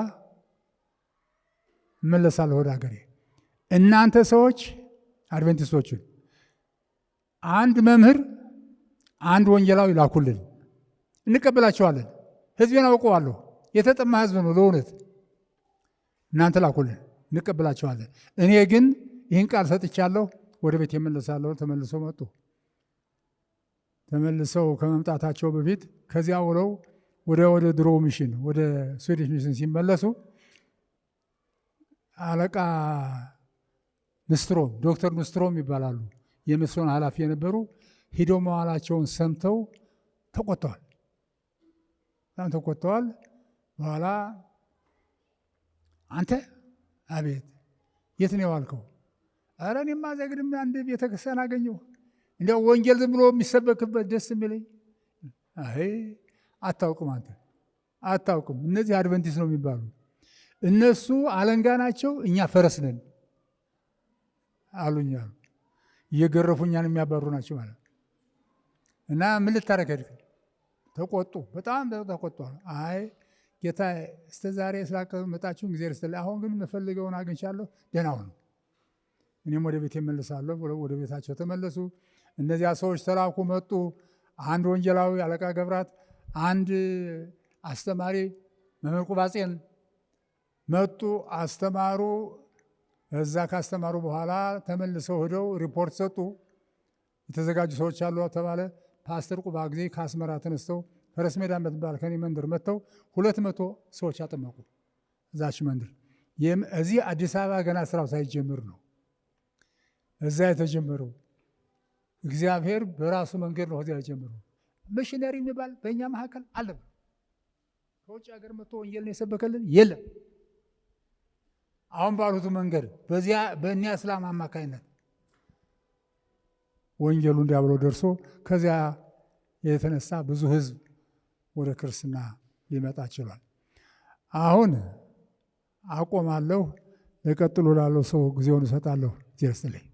እመለሳለሁ ወደ ሀገሬ። እናንተ ሰዎች አድቬንቲስቶችን አንድ መምህር አንድ ወንጌላዊ ላኩልን፣ እንቀበላቸዋለን። ህዝቤን አውቀዋለሁ፣ የተጠማ ህዝብ ነው ለእውነት። እናንተ ላኩልን፣ እንቀበላቸዋለን። እኔ ግን ይህን ቃል ሰጥቻለሁ፣ ወደ ቤት የመለሳለሁ። ተመልሰው መጡ። ተመልሰው ከመምጣታቸው በፊት ከዚያ ውለው ወደ ድሮ ሚሽን ወደ ስዊዲሽ ሚሽን ሲመለሱ አለቃ ንስትሮም ዶክተር ንስትሮም ይባላሉ። የሚስዮን ኃላፊ የነበሩ ሂደው መዋላቸውን ሰምተው ተቆጥተዋል። በጣም ተቆጥተዋል። በኋላ አንተ አቤት የት ነው የዋልከው? ኧረ እኔማ እዚያ ግድም አንድ ቤተክርስቲያን አገኘሁ፣ እንዲያው ወንጌል ዝም ብሎ የሚሰበክበት ደስ የሚለኝ። አይ አታውቅም፣ አንተ አታውቅም። እነዚህ አድቨንቲስት ነው የሚባሉ፣ እነሱ አለንጋ ናቸው፣ እኛ ፈረስ ነን አሉኝ አሉ። እየገረፉኛን የሚያባሩ ናቸው ማለት እና ምን ልታረግ ሄድክ? ተቆጡ፣ በጣም ተቆጡ። አይ ጌታ እስከ ዛሬ ስላቀመጣችሁ ጊዜ ርስትልኝ፣ አሁን ግን የምፈልገውን አግኝቻለሁ፣ ደህና ሁኑ፣ እኔም ወደ ቤት እመለሳለሁ ብለው ወደ ቤታቸው ተመለሱ። እነዚያ ሰዎች ተላኩ፣ መጡ። አንድ ወንጌላዊ አለቃ ገብራት፣ አንድ አስተማሪ መምህር ቁባጼን መጡ፣ አስተማሩ። እዛ ካስተማሩ በኋላ ተመልሰው ሄደው ሪፖርት ሰጡ። የተዘጋጁ ሰዎች አሉ ተባለ። ፓስተር ቁባ ጊዜ ከአስመራ ተነስተው ፈረስ ሜዳ የምትባል ከኔ መንደር መጥተው 200 ሰዎች አጠመቁ። እዛች መንደር እዚህ አዲስ አበባ ገና ስራው ሳይጀምር ነው እዛ የተጀመረው። እግዚአብሔር በራሱ መንገድ ነው እዚያ የጀመረው። ሚሽነሪ የሚባል በእኛ መካከል አለ። ከውጭ ሀገር መጥቶ ወንጌልን የሰበከልን የለም። አሁን ባሉት መንገድ በዚያ በእኛ እስላም አማካይነት ወንጌሉ እንዲያብሎ ደርሶ ከዚያ የተነሳ ብዙ ህዝብ ወደ ክርስትና ሊመጣ ችሏል። አሁን አቆማለሁ። ለቀጥሎ ላለው ሰው ጊዜውን እሰጣለሁ። ጀርስትልኝ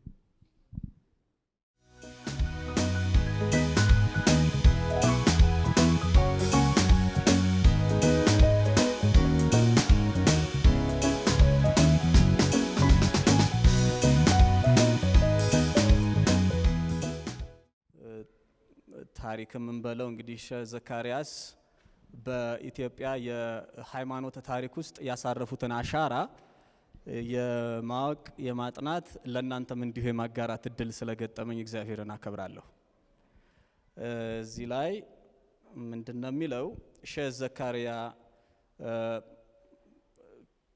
ታሪክ የምንበለው እንግዲህ ሼህ ዘካርያስ በኢትዮጵያ የሃይማኖት ታሪክ ውስጥ ያሳረፉትን አሻራ የማወቅ የማጥናት ለእናንተም እንዲሁ የማጋራት እድል ስለገጠመኝ እግዚአብሔርን አከብራለሁ። እዚህ ላይ ምንድነው የሚለው? ሼህ ዘካርያ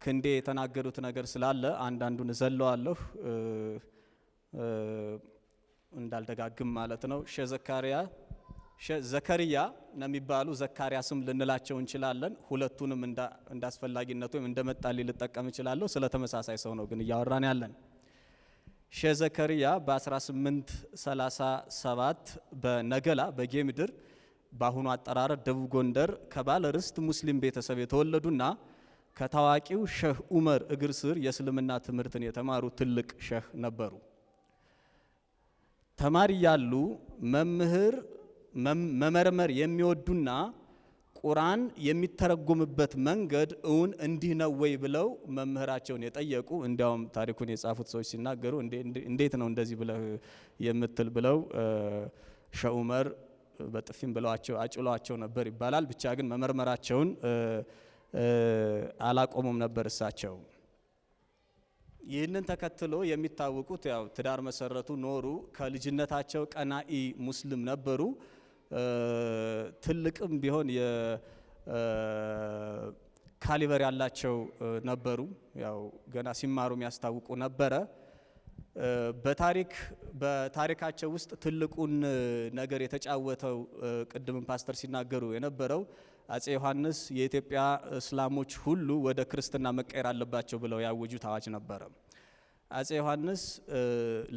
ክንዴ የተናገሩት ነገር ስላለ አንዳንዱን ዘለዋለሁ እንዳልደጋግም ማለት ነው። ሼህ ዘከርያ ነው የሚባሉ፣ ዘካርያስም ልንላቸው እንችላለን። ሁለቱንም እንዳስፈላጊነቱ ወይም እንደመጣልኝ ልጠቀም እችላለሁ። ስለ ተመሳሳይ ሰው ነው ግን እያወራን ያለን። ሼህ ዘከርያ በ1837 በነገላ በጌ ምድር በአሁኑ አጠራር ደቡብ ጎንደር ከባለ ርስት ሙስሊም ቤተሰብ የተወለዱና ከታዋቂው ሼህ ዑመር እግር ስር የእስልምና ትምህርትን የተማሩ ትልቅ ሼህ ነበሩ። ተማሪ ያሉ መመርመር የሚወዱና ቁርአን የሚተረጎምበት መንገድ እውን እንዲህ ነው ወይ ብለው መምህራቸውን የጠየቁ፣ እንዲያውም ታሪኩን የጻፉት ሰዎች ሲናገሩ እንዴት ነው እንደዚህ ብለው የምትል ብለው ሼህ ዑመር በጥፊም ብለዋቸው አጭሏቸው ነበር ይባላል። ብቻ ግን መመርመራቸውን አላቆሙም ነበር እሳቸው። ይህንን ተከትሎ የሚታወቁት ያው ትዳር መሰረቱ፣ ኖሩ። ከልጅነታቸው ቀናኢ ሙስሊም ነበሩ። ትልቅም ቢሆን የካሊበር ያላቸው ነበሩ። ያው ገና ሲማሩ የሚያስታውቁ ነበረ። በታሪካቸው ውስጥ ትልቁን ነገር የተጫወተው ቅድም ፓስተር ሲናገሩ የነበረው አጼ ዮሐንስ የኢትዮጵያ እስላሞች ሁሉ ወደ ክርስትና መቀየር አለባቸው ብለው ያወጁት አዋጅ ነበረ። አጼ ዮሐንስ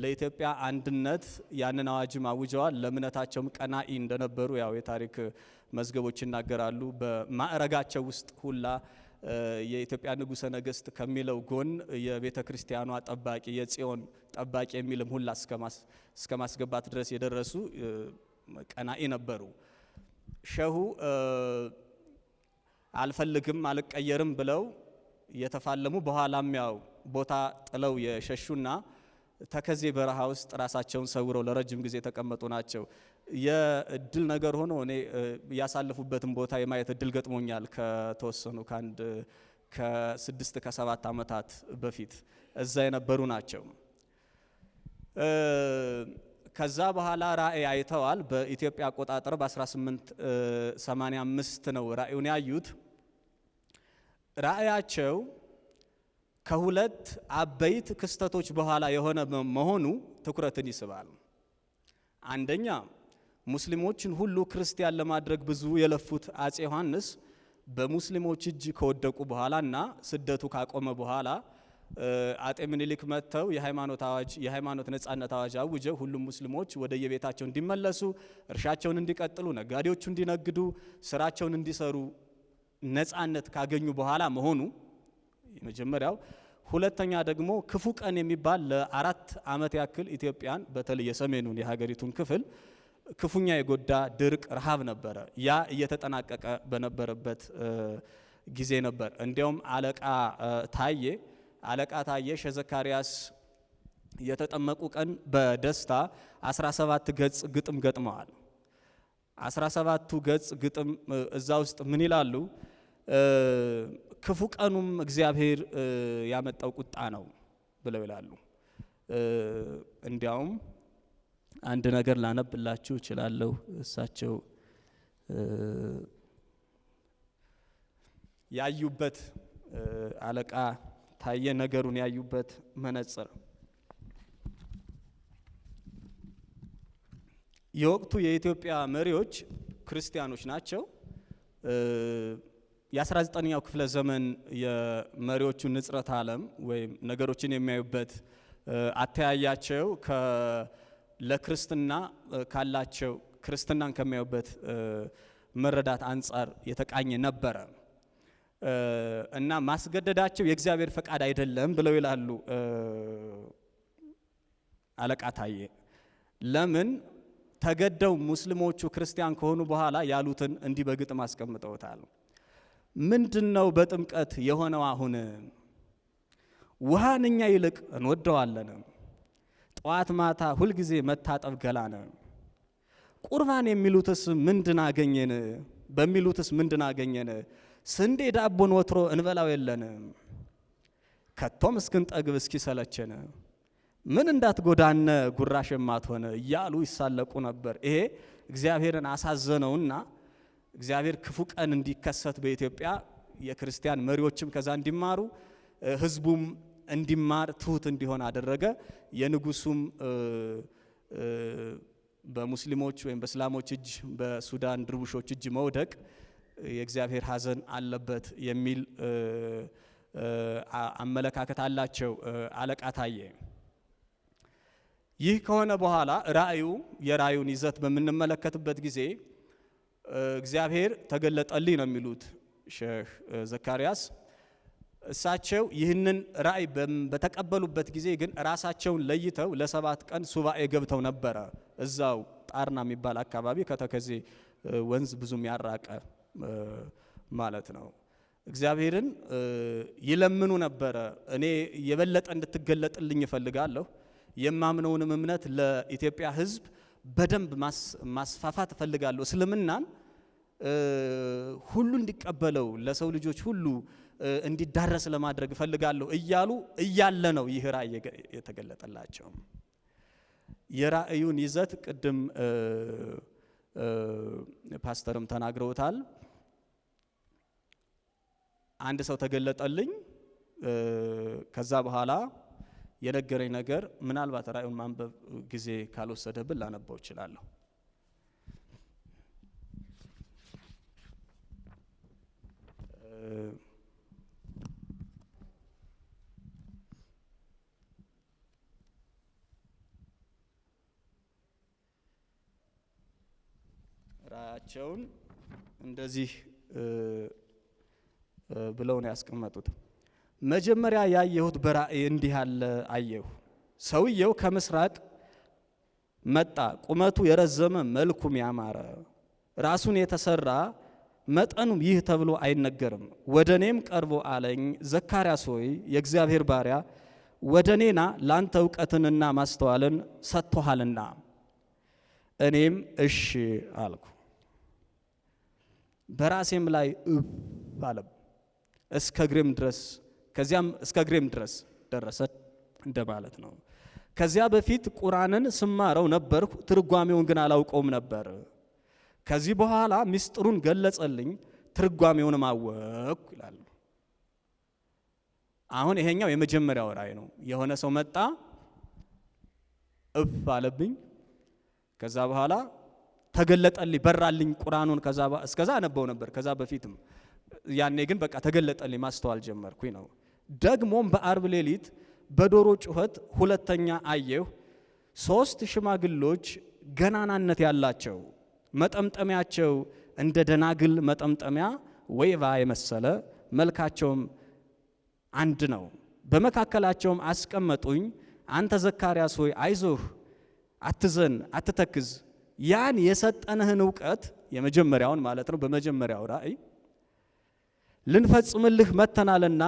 ለኢትዮጵያ አንድነት ያንን አዋጅም አውጀዋል። ለእምነታቸውም ቀናኢ እንደነበሩ ያው የታሪክ መዝገቦች ይናገራሉ። በማዕረጋቸው ውስጥ ሁላ የኢትዮጵያ ንጉሠ ነገሥት ከሚለው ጎን የቤተ ክርስቲያኗ ጠባቂ፣ የጽዮን ጠባቂ የሚልም ሁላ እስከ ማስገባት ድረስ የደረሱ ቀናኢ ነበሩ። ሼሁ አልፈልግም አልቀየርም ብለው የተፋለሙ፣ በኋላም ያው ቦታ ጥለው የሸሹና ተከዜ በረሃ ውስጥ ራሳቸውን ሰውረው ለረጅም ጊዜ የተቀመጡ ናቸው። የእድል ነገር ሆኖ እኔ ያሳለፉበትን ቦታ የማየት እድል ገጥሞኛል። ከተወሰኑ ከ6 ከ7 ዓመታት በፊት እዛ የነበሩ ናቸው። ከዛ በኋላ ራእይ አይተዋል። በኢትዮጵያ አቆጣጠር በ1885 ነው ራእዩን ያዩት። ራእያቸው ከሁለት አበይት ክስተቶች በኋላ የሆነ መሆኑ ትኩረትን ይስባል። አንደኛ ሙስሊሞችን ሁሉ ክርስቲያን ለማድረግ ብዙ የለፉት አጼ ዮሐንስ በሙስሊሞች እጅ ከወደቁ በኋላና ስደቱ ካቆመ በኋላ አጤ ምኒልክ መጥተው የሃይማኖት ነጻነት አዋጅ አውጀው ሁሉም ሙስሊሞች ወደ የቤታቸው እንዲመለሱ፣ እርሻቸውን እንዲቀጥሉ፣ ነጋዴዎቹ እንዲነግዱ፣ ስራቸውን እንዲሰሩ ነጻነት ካገኙ በኋላ መሆኑ የመጀመሪያው። ሁለተኛ ደግሞ ክፉ ቀን የሚባል ለ4 ዓመት ያክል ኢትዮጵያን በተለይ የሰሜኑን የሀገሪቱን ክፍል ክፉኛ የጎዳ ድርቅ፣ ረሃብ ነበረ። ያ እየተጠናቀቀ በነበረበት ጊዜ ነበር። እንዲያውም አለቃ ታዬ ሼህ ዘካርያስ የተጠመቁ ቀን በደስታ 17 ገጽ ግጥም ገጥመዋል። 17ቱ ገጽ ግጥም እዛ ውስጥ ምን ይላሉ? ክፉ ቀኑም እግዚአብሔር ያመጣው ቁጣ ነው ብለው ይላሉ። እንዲያውም አንድ ነገር ላነብላችሁ እችላለሁ። እሳቸው ያዩበት አለቃ ታየ ነገሩን ያዩበት መነጽር የወቅቱ የኢትዮጵያ መሪዎች ክርስቲያኖች ናቸው። የ19ኛው ክፍለ ዘመን የመሪዎቹ ንጽረተ ዓለም ወይም ነገሮችን የሚያዩበት አተያያቸው ለክርስትና ካላቸው ክርስትናን ከሚያዩበት መረዳት አንጻር የተቃኘ ነበረ እና ማስገደዳቸው የእግዚአብሔር ፈቃድ አይደለም ብለው ይላሉ አለቃ ታዬ። ለምን ተገደው ሙስሊሞቹ ክርስቲያን ከሆኑ በኋላ ያሉትን እንዲህ በግጥም አስቀምጠውታል። ምንድነው በጥምቀት የሆነው አሁን? ውሃን እኛ ይልቅ እንወደዋለን፣ ጠዋት ማታ ሁልጊዜ መታጠብ ገላነ። ቁርባን የሚሉትስ ምንድን አገኘን? በሚሉትስ ምንድን አገኘን? ስንዴ ዳቦን ወትሮ እንበላው የለን፣ ከቶም እስክንጠግብ እስኪሰለቸን፣ ምን እንዳትጎዳነ ጉራሽ የማትሆነ እያሉ ይሳለቁ ነበር። ይሄ እግዚአብሔርን አሳዘነውና እግዚአብሔር ክፉ ቀን እንዲከሰት በኢትዮጵያ የክርስቲያን መሪዎችም ከዛ እንዲማሩ ህዝቡም እንዲማር ትሁት እንዲሆን አደረገ። የንጉሱም በሙስሊሞች ወይም በእስላሞች እጅ በሱዳን ድርቡሾች እጅ መውደቅ የእግዚአብሔር ሐዘን አለበት የሚል አመለካከት አላቸው አለቃ ታዬ። ይህ ከሆነ በኋላ የራእዩን ይዘት በምንመለከትበት ጊዜ እግዚአብሔር ተገለጠልኝ ነው የሚሉት ሼህ ዘካርያስ። እሳቸው ይህንን ራእይ በተቀበሉበት ጊዜ ግን ራሳቸውን ለይተው ለ7 ቀን ሱባኤ ገብተው ነበረ። እዛው ጣርና የሚባል አካባቢ ከተከዜ ወንዝ ብዙም ያራቀ ማለት ነው። እግዚአብሔርን ይለምኑ ነበረ። እኔ የበለጠ እንድትገለጥልኝ እፈልጋለሁ፣ የማምነውንም እምነት ለኢትዮጵያ ሕዝብ በደንብ ማስፋፋት እፈልጋለሁ፣ እስልምናን ሁሉ እንዲቀበለው ለሰው ልጆች ሁሉ እንዲዳረስ ለማድረግ እፈልጋለሁ እያሉ እያለ ነው ይህ ራእይ የተገለጠላቸው። የራእዩን ይዘት ቅድም ፓስተርም ተናግረውታል። አንድ ሰው ተገለጠልኝ፣ ከዛ በኋላ የነገረኝ ነገር ምናልባት ራእዩን ማንበብ ጊዜ ካልወሰደብን ላነበው እችላለሁ። ራእያቸውን እንደዚህ ብለው ነው ያስቀመጡት። መጀመሪያ ያየሁት በራእይ እንዲህ ያለ አየሁ። ሰውየው ከምስራቅ መጣ፣ ቁመቱ የረዘመ መልኩም ያማረ፣ ራሱን የተሰራ መጠኑም ይህ ተብሎ አይነገርም። ወደ እኔም ቀርቦ አለኝ፣ ዘካርያስ ሆይ የእግዚአብሔር ባሪያ ወደ እኔና ላንተ እውቀትንና ማስተዋልን ሰጥቶሃልና። እኔም እሺ አልኩ። በራሴም ላይ አለ እስከ እግሬም ድረስ፣ ከዚያም እስከ እግሬም ድረስ ደረሰ እንደማለት ነው። ከዚያ በፊት ቁርአንን ስማረው ነበርኩ፣ ትርጓሜውን ግን አላውቀውም ነበር። ከዚህ በኋላ ምስጢሩን ገለጸልኝ፣ ትርጓሜውንም አወቅኩ ይላል። አሁን ይሄኛው የመጀመሪያው ራእይ ነው። የሆነ ሰው መጣ አለብኝ። ከዛ በኋላ ተገለጠልኝ፣ በራልኝ ቁርአኑን። እስከዛ አነበው ነበር ከዛ በፊትም። ያኔ ግን በቃ ተገለጠልኝ፣ ማስተዋል ጀመርኩኝ ነው። ደግሞም በአርብ ሌሊት በዶሮ ጩኸት ሁለተኛ አየሁ። 3 ሽማግሎች ገናናነት ያላቸው መጠምጠሚያቸው እንደ ደናግል መጠምጠሚያ ወይባ የመሰለ መልካቸውም አንድ ነው። በመካከላቸውም አስቀመጡኝ። አንተ ዘካርያስ ሆይ አይዞህ፣ አትዘን፣ አትተክዝ፣ ያን የሰጠንህን እውቀት የመጀመሪያውን ማለት ነው። በመጀመሪያው ራእይ ልንፈጽምልህ መተናልና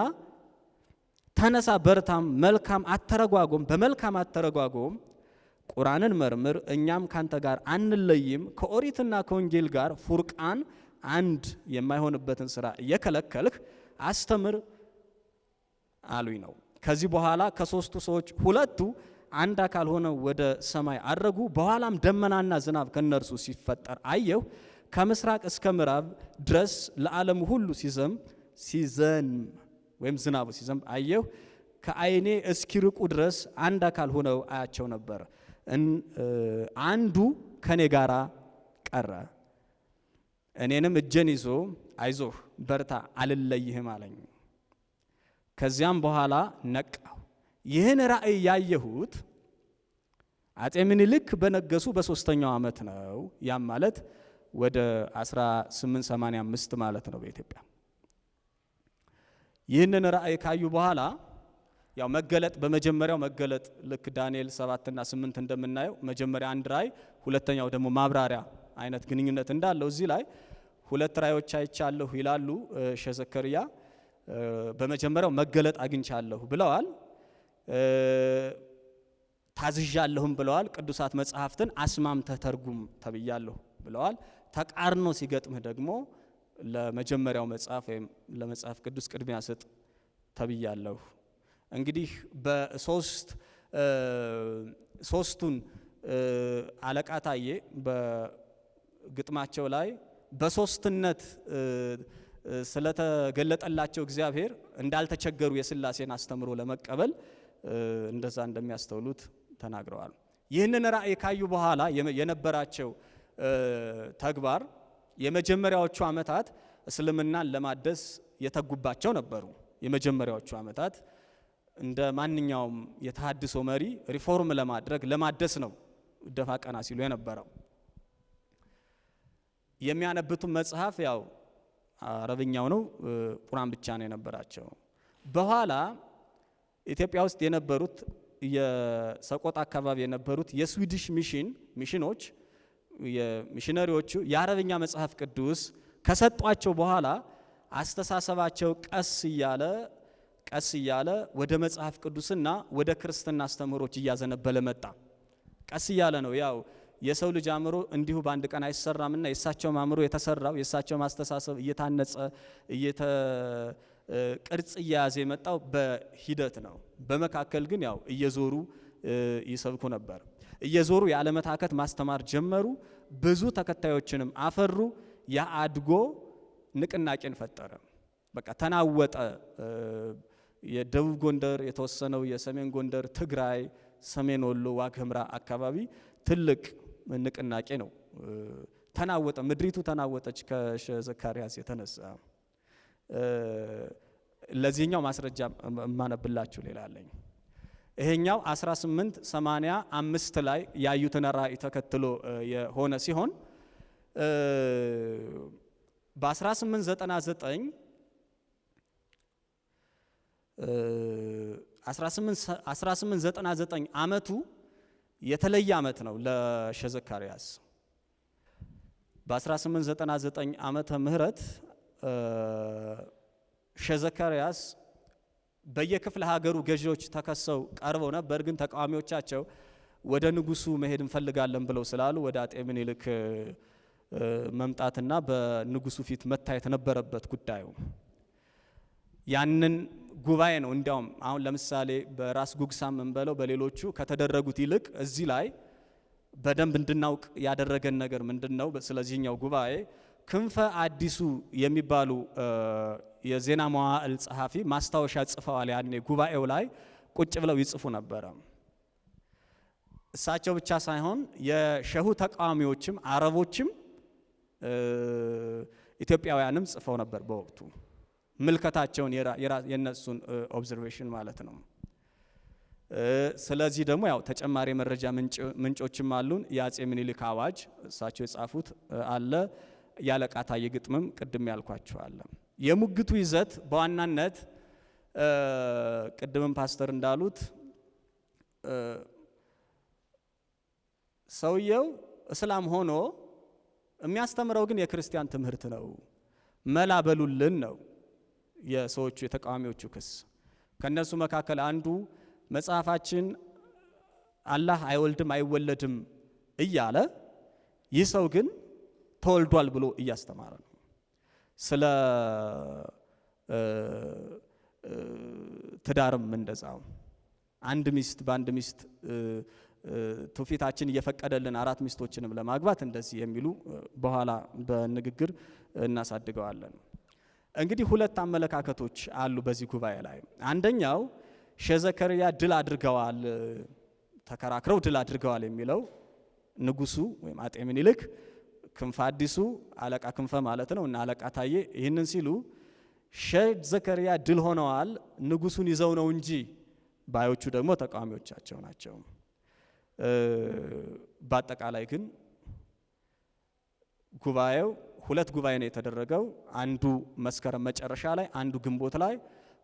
ተነሳ፣ በርታም፣ መልካም አተረጓጎም በመልካም አተረጓጎም ቁርአንን መርምር፣ እኛም ካንተ ጋር አንለይም። ከኦሪትና ከወንጌል ጋር ፉርቃን አንድ የማይሆንበትን ስራ እየከለከልህ አስተምር አሉኝ ነው። ከዚህ በኋላ ከ3ቱ ሰዎች 2ቱ አንድ አካል ሆነው ወደ ሰማይ አረጉ። በኋላም ደመናና ዝናብ ከነርሱ ሲፈጠር አየሁ። ከምስራቅ እስከ ምዕራብ ድረስ ለዓለም ሁሉ ሲዘንብ ወይም ዝናቡ ሲዘንብ አየሁ። ከዓይኔ እስኪርቁ ድረስ አንድ አካል ሆነው አያቸው ነበር። አንዱ ከኔ ጋር ቀረ። እኔንም እጄን ይዞ አይዞህ፣ በርታ፣ አልለይህም አለኝ። ከዚያም በኋላ ነቃሁ። ይህን ራእይ ያየሁት አጼ ምኒልክ በነገሱ በ3ኛው ዓመት ነው። ያም ማለት ወደ 1885 ማለት ነው በኢትዮጵያ። ይህንን ራእይ ካዩ በኋላ ያው መገለጥ፣ በመጀመሪያው መገለጥ ልክ ዳንኤል 7 እና 8 እንደምናየው መጀመሪያ አንድ ራእይ፣ ሁለተኛው ደግሞ ማብራሪያ አይነት ግንኙነት እንዳለው እዚህ ላይ 2 ራእዮች አይቻለሁ ይላሉ ሼህ ዘከርያ። በመጀመሪያው መገለጥ አግኝቻለሁ ብለዋል። ታዝዣለሁም ብለዋል። ቅዱሳት መጽሐፍትን አስማምተህ ተርጉም ተብያለሁ ብለዋል። ተቃርኖ ሲገጥምህ ደግሞ ለመጀመሪያው መጽሐፍ ወይም ለመጽሐፍ ቅዱስ ቅድሚያ ስጥ ተብያለሁ። እንግዲህ ሶስቱን አለቃ ታዬ በግጥማቸው ላይ በሶስትነት ስለተገለጠላቸው እግዚአብሔር እንዳልተቸገሩ የሥላሴን አስተምሮ ለመቀበል እንደዛ እንደሚያስተውሉት ተናግረዋል። ይህንን ራእይ ካዩ በኋላ የነበራቸው ተግባር የመጀመሪያዎቹ ዓመታት እስልምናን ለማደስ የተጉባቸው ነበሩ። የመጀመሪያዎቹ ዓመታት እንደ ማንኛውም የተሐድሶ መሪ ሪፎርም ለማድረግ ለማደስ ነው ደፋ ቀና ሲሉ የነበረው። የሚያነብቱም መጽሐፍ ያው አረብኛው ነው፣ ቁርአን ብቻ ነው የነበራቸው። በኋላ ኢትዮጵያ ውስጥ የነበሩት የሰቆጣ አካባቢ የነበሩት የስዊዲሽ ሚሽኖች የሚሽነሪዎቹ የአረብኛ መጽሐፍ ቅዱስ ከሰጧቸው በኋላ አስተሳሰባቸው ቀስ እያለ ወደ መጽሐፍ ቅዱስና ወደ ክርስትና አስተምህሮች እያዘነበለ መጣ። ቀስ እያለ ነው። ያው የሰው ልጅ አእምሮ እንዲሁ በአንድ ቀን አይሰራምና የእሳቸውም አእምሮ የተሰራው የእሳቸውም አስተሳሰብ እየታነጸ ቅርጽ እየያዘ የመጣው በሂደት ነው። በመካከል ግን ያው እየዞሩ ይሰብኩ ነበር። እየዞሩ ያለመታከት ማስተማር ጀመሩ። ብዙ ተከታዮችንም አፈሩ። ያ አድጎ ንቅናቄን ፈጠረ። በቃ ተናወጠ። የደቡብ ጎንደር የተወሰነው፣ የሰሜን ጎንደር፣ ትግራይ፣ ሰሜን ወሎ፣ ዋግ ኽምራ አካባቢ ትልቅ ንቅናቄ ነው። ተናወጠ። ምድሪቱ ተናወጠች ከሼህ ዘካርያስ የተነሳ። ለዚህኛው ማስረጃ ማነብላችሁ ሌላ አለኝ። ይሄኛው 1885 ላይ ያዩትን ራእይ ተከትሎ የሆነ ሲሆን በ1899 ዓመቱ የተለየ ዓመት ነው ለሼህ ዘካርያስ። በ1899 ዓመተ ምህረት ሼህ ዘካርያስ በየክፍለ ሀገሩ ገዢዎች ተከሰው ቀርበው ነበር። ግን ተቃዋሚዎቻቸው ወደ ንጉሱ መሄድ እንፈልጋለን ብለው ስላሉ ወደ አጤ ምኒልክ መምጣትና በንጉሱ ፊት መታየት ነበረበት ጉዳዩ። ያንን ጉባኤ ነው እንዲያውም አሁን ለምሳሌ በራስ ጉግሳም እንበለው በሌሎቹ ከተደረጉት ይልቅ እዚህ ላይ በደንብ እንድናውቅ ያደረገን ነገር ምንድነው? ስለዚህኛው ጉባኤ ክንፈ አዲሱ የሚባሉ የዜና መዋዕል ጸሐፊ ማስታወሻ ጽፈዋል። ያኔ ጉባኤው ላይ ቁጭ ብለው ይጽፉ ነበረ። እሳቸው ብቻ ሳይሆን የሸሁ ተቃዋሚዎችም አረቦችም ኢትዮጵያውያንም ጽፈው ነበር በወቅቱ ምልከታቸውን የነሱን ኦብዘርቬሽን ማለት ነው። ስለዚህ ደግሞ ያው ተጨማሪ መረጃ ምንጮችም አሉን። የአጼ ምኒልክ አዋጅ እሳቸው የጻፉት አለ። ያለቃ ታዬ ግጥምም ቅድም ያልኳቸው አለ። የሙግቱ ይዘት በዋናነት ቅድምም ፓስተር እንዳሉት ሰውየው እስላም ሆኖ የሚያስተምረው ግን የክርስቲያን ትምህርት ነው፣ መላ በሉልን ነው የሰዎቹ የተቃዋሚዎቹ ክስ። ከነሱ መካከል አንዱ መጽሐፋችን አላህ አይወልድም አይወለድም እያለ ይህ ሰው ግን ተወልዷል ብሎ እያስተማረ ነው። ስለ ትዳርም እንደዛው አንድ ሚስት በአንድ ሚስት ትውፊታችን እየፈቀደልን 4 ሚስቶችንም ለማግባት እንደዚህ የሚሉ በኋላ በንግግር እናሳድገዋለን። እንግዲህ 2 አመለካከቶች አሉ በዚህ ጉባኤ ላይ። አንደኛው ሼህ ዘከርያ ድል አድርገዋል፣ ተከራክረው ድል አድርገዋል የሚለው ንጉሱ ወይም አጤ ምኒልክ ክንፈ አዲሱ አለቃ ክንፈ ማለት ነው እና አለቃ ታዬ ይህንን ሲሉ ሼህ ዘከርያ ድል ሆነዋል ንጉሱን ይዘው ነው እንጂ ባዮቹ ደግሞ ተቃዋሚዎቻቸው ናቸው። በአጠቃላይ ግን ጉባኤው 2 ጉባኤ ነው የተደረገው። አንዱ መስከረም መጨረሻ ላይ፣ አንዱ ግንቦት ላይ።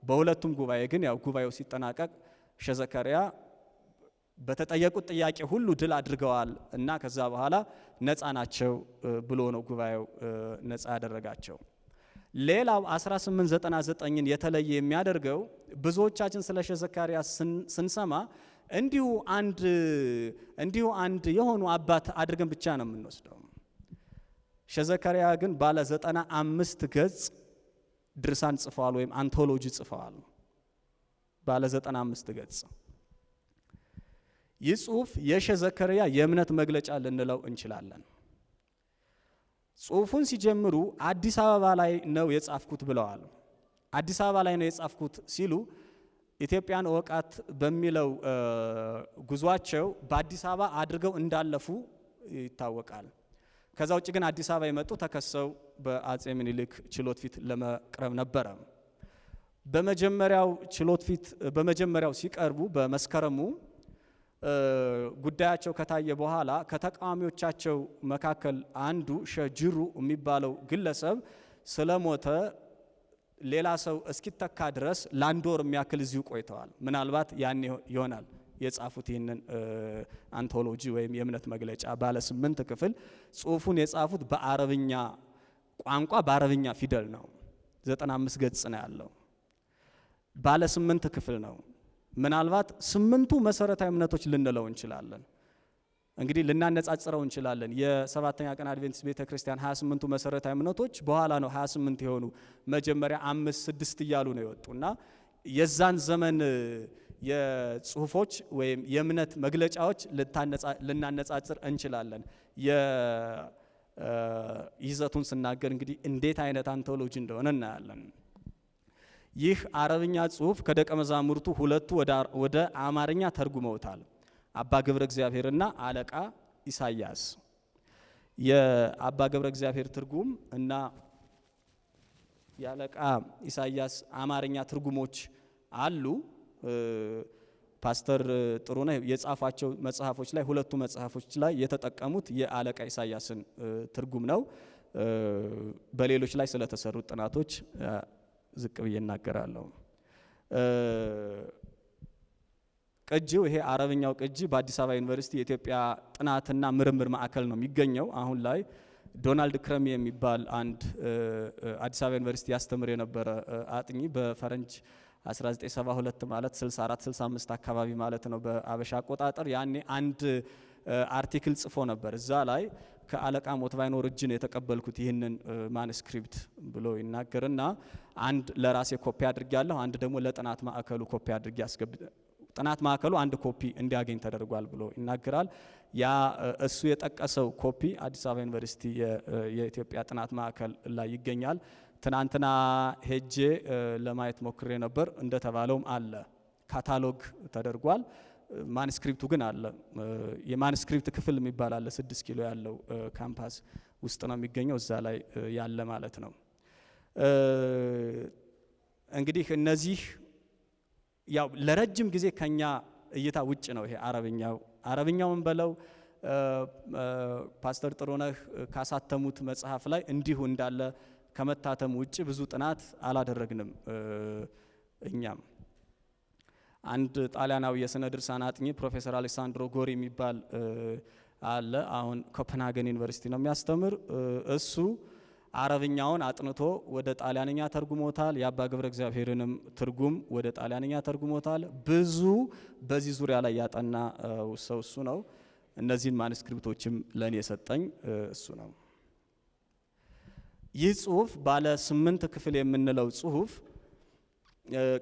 በሁለቱም ጉባኤ ግን ያው ጉባኤው ሲጠናቀቅ ሼህ ዘከርያ በተጠየቁት ጥያቄ ሁሉ ድል አድርገዋል እና ከዛ በኋላ ነፃ ናቸው ብሎ ነው ጉባኤው ነፃ ያደረጋቸው። ሌላው 1899ን የተለየ የሚያደርገው ብዙዎቻችን ስለ ሼህ ዘከርያ ስንሰማ እንዲሁ አንድ የሆኑ አባት አድርገን ብቻ ነው የምንወስደው። ሼህ ዘከርያ ግን ባለ 95 ገጽ ድርሳን ጽፈዋል ወይም አንቶሎጂ ጽፈዋል። ባለ 95 ገጽ። ይህ ጽሁፍ የሼህ ዘከርያ የእምነት መግለጫ ልንለው እንችላለን። ጽሁፉን ሲጀምሩ አዲስ አበባ ላይ ነው የጻፍኩት ብለዋል። አዲስ አበባ ላይ ነው የጻፍኩት ሲሉ ኢትዮጵያን እወቃት በሚለው ጉዟቸው በአዲስ አበባ አድርገው እንዳለፉ ይታወቃል። ከዛ ውጭ ግን አዲስ አበባ የመጡ ተከሰው በአጼ ምኒልክ ችሎት ፊት ለመቅረብ ነበረ። በመጀመሪያው ሲቀርቡ በመስከረሙ ጉዳያቸው ከታየ በኋላ ከተቃዋሚዎቻቸው መካከል አንዱ ሼህ ጅሩ የሚባለው ግለሰብ ስለሞተ ሌላ ሰው እስኪተካ ድረስ ለ1 ወር የሚያክል እዚሁ ቆይተዋል። ምናልባት ያን ይሆናል የጻፉት ይህንን አንቶሎጂ ወይም የእምነት መግለጫ ባለ 8 ክፍል ጽሁፉን የጻፉት በአረብኛ ቋንቋ በአረብኛ ፊደል ነው። 95 ገጽ ነው ያለው። ባለ 8 ክፍል ነው። ምናልባት 8ቱ መሰረታዊ እምነቶች ልንለው እንችላለን። እንግዲህ ልናነጻጽረው እንችላለን። የ7ኛ ቀን አድቬንቲስት ቤተክርስቲያን 28ቱ መሰረታዊ እምነቶች በኋላ ነው 28 የሆኑ። መጀመሪያ 5 6 እያሉ ነው የወጡና የዛን ዘመን የጽሁፎች ወይም የእምነት መግለጫዎች ልናነጻጽር እንችላለን። ይዘቱን ስናገር እንግዲህ እንዴት አይነት አንቶሎጂ እንደሆነ እናያለን። ይህ አረብኛ ጽሁፍ ከደቀ መዛሙርቱ 2ቱ ወደ አማርኛ ተርጉመውታል። አባ ገብረ እግዚአብሔርና አለቃ ኢሳያስ። የአባ ገብረ እግዚአብሔር ትርጉም እና የአለቃ ኢሳያስ አማርኛ ትርጉሞች አሉ። ፓስተር ጥሩነህ የጻፏቸው መጽሐፎች ላይ 2ቱ መጽሐፎች ላይ የተጠቀሙት የአለቃ ኢሳያስን ትርጉም ነው። በሌሎች ላይ ስለተሰሩ ጥናቶች ዝቅ ብዬ እናገራለሁ። ቅጂው ይሄ አረብኛው ቅጂ በአዲስ አበባ ዩኒቨርሲቲ የኢትዮጵያ ጥናትና ምርምር ማዕከል ነው የሚገኘው። አሁን ላይ ዶናልድ ክረሚ የሚባል አንድ አዲስ አበባ ዩኒቨርሲቲ ያስተምር የነበረ አጥኚ በፈረንጅ 1972 ማለት 64 65 አካባቢ ማለት ነው በአበሻ አቆጣጠር። ያኔ አንድ አርቲክል ጽፎ ነበር። እዛ ላይ ከአለቃ ሞትቫይኖር እጅ ነው የተቀበልኩት ይህንን ማኑስክሪፕት ብሎ ይናገርና አንድ ለራሴ ኮፒ አድርጌያለሁ፣ አንድ ደግሞ ለጥናት ማዕከሉ ኮፒ አድርጌ ጥናት ማዕከሉ አንድ ኮፒ እንዲያገኝ ተደርጓል ብሎ ይናገራል። ያ እሱ የጠቀሰው ኮፒ አዲስ አበባ ዩኒቨርሲቲ የኢትዮጵያ ጥናት ማዕከል ላይ ይገኛል። ትናንትና ሄጄ ለማየት ሞክሬ ነበር። እንደተባለውም አለ፣ ካታሎግ ተደርጓል። ማኑስክሪፕቱ ግን አለ። የማኑስክሪፕት ክፍል የሚባል አለ 6 ኪሎ ያለው ካምፓስ ውስጥ ነው የሚገኘው፣ እዛ ላይ ያለ ማለት ነው። እንግዲህ እነዚህ ያው ለረጅም ጊዜ ከኛ እይታ ውጭ ነው። ይሄ አረብኛውን በለው ፓስተር ጥሩነህ ካሳተሙት መጽሐፍ ላይ እንዲሁ እንዳለ ከመታተም ውጭ ብዙ ጥናት አላደረግንም። እኛም አንድ ጣሊያናዊ የስነ ድርሳን አጥኚ ፕሮፌሰር አሌሳንድሮ ጎሪ የሚባል አለ። አሁን ኮፐንሃገን ዩኒቨርሲቲ ነው የሚያስተምር። እሱ አረብኛውን አጥንቶ ወደ ጣሊያንኛ ተርጉሞታል። የአባ ገብረ እግዚአብሔርንም ትርጉም ወደ ጣሊያንኛ ተርጉሞታል። ብዙ በዚህ ዙሪያ ላይ ያጠና ሰው እሱ ነው። እነዚህን ማኑስክሪፕቶችም ለኔ የሰጠኝ እሱ ነው። ይህ ጽሁፍ ባለ 8 ክፍል የምንለው ጽሁፍ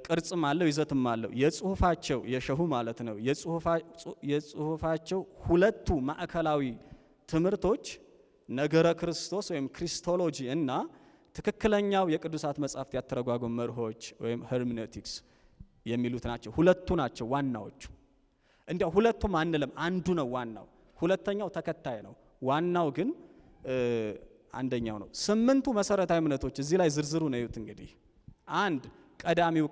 ቅርጽም አለው ይዘትም አለው። የጽሁፋቸው የሸሁ ማለት ነው የጽሁፋቸው ሁለቱ ማዕከላዊ ትምህርቶች ነገረ ክርስቶስ ወይም ክሪስቶሎጂ እና ትክክለኛው የቅዱሳት መጻሕፍት ያተረጓጎም መርሆች ወይም ሄርሜኔቲክስ የሚሉት ናቸው። ሁለቱ ናቸው ዋናዎቹ። እንዲያው ሁለቱም አንልም፣ አንዱ ነው ዋናው፣ ሁለተኛው ተከታይ ነው። ዋናው ግን አንደኛው ነው። 8ቱ መሰረታዊ እምነቶች እዚህ ላይ ዝርዝሩ ነው እዩት። እንግዲህ አንድ ቀዳሚው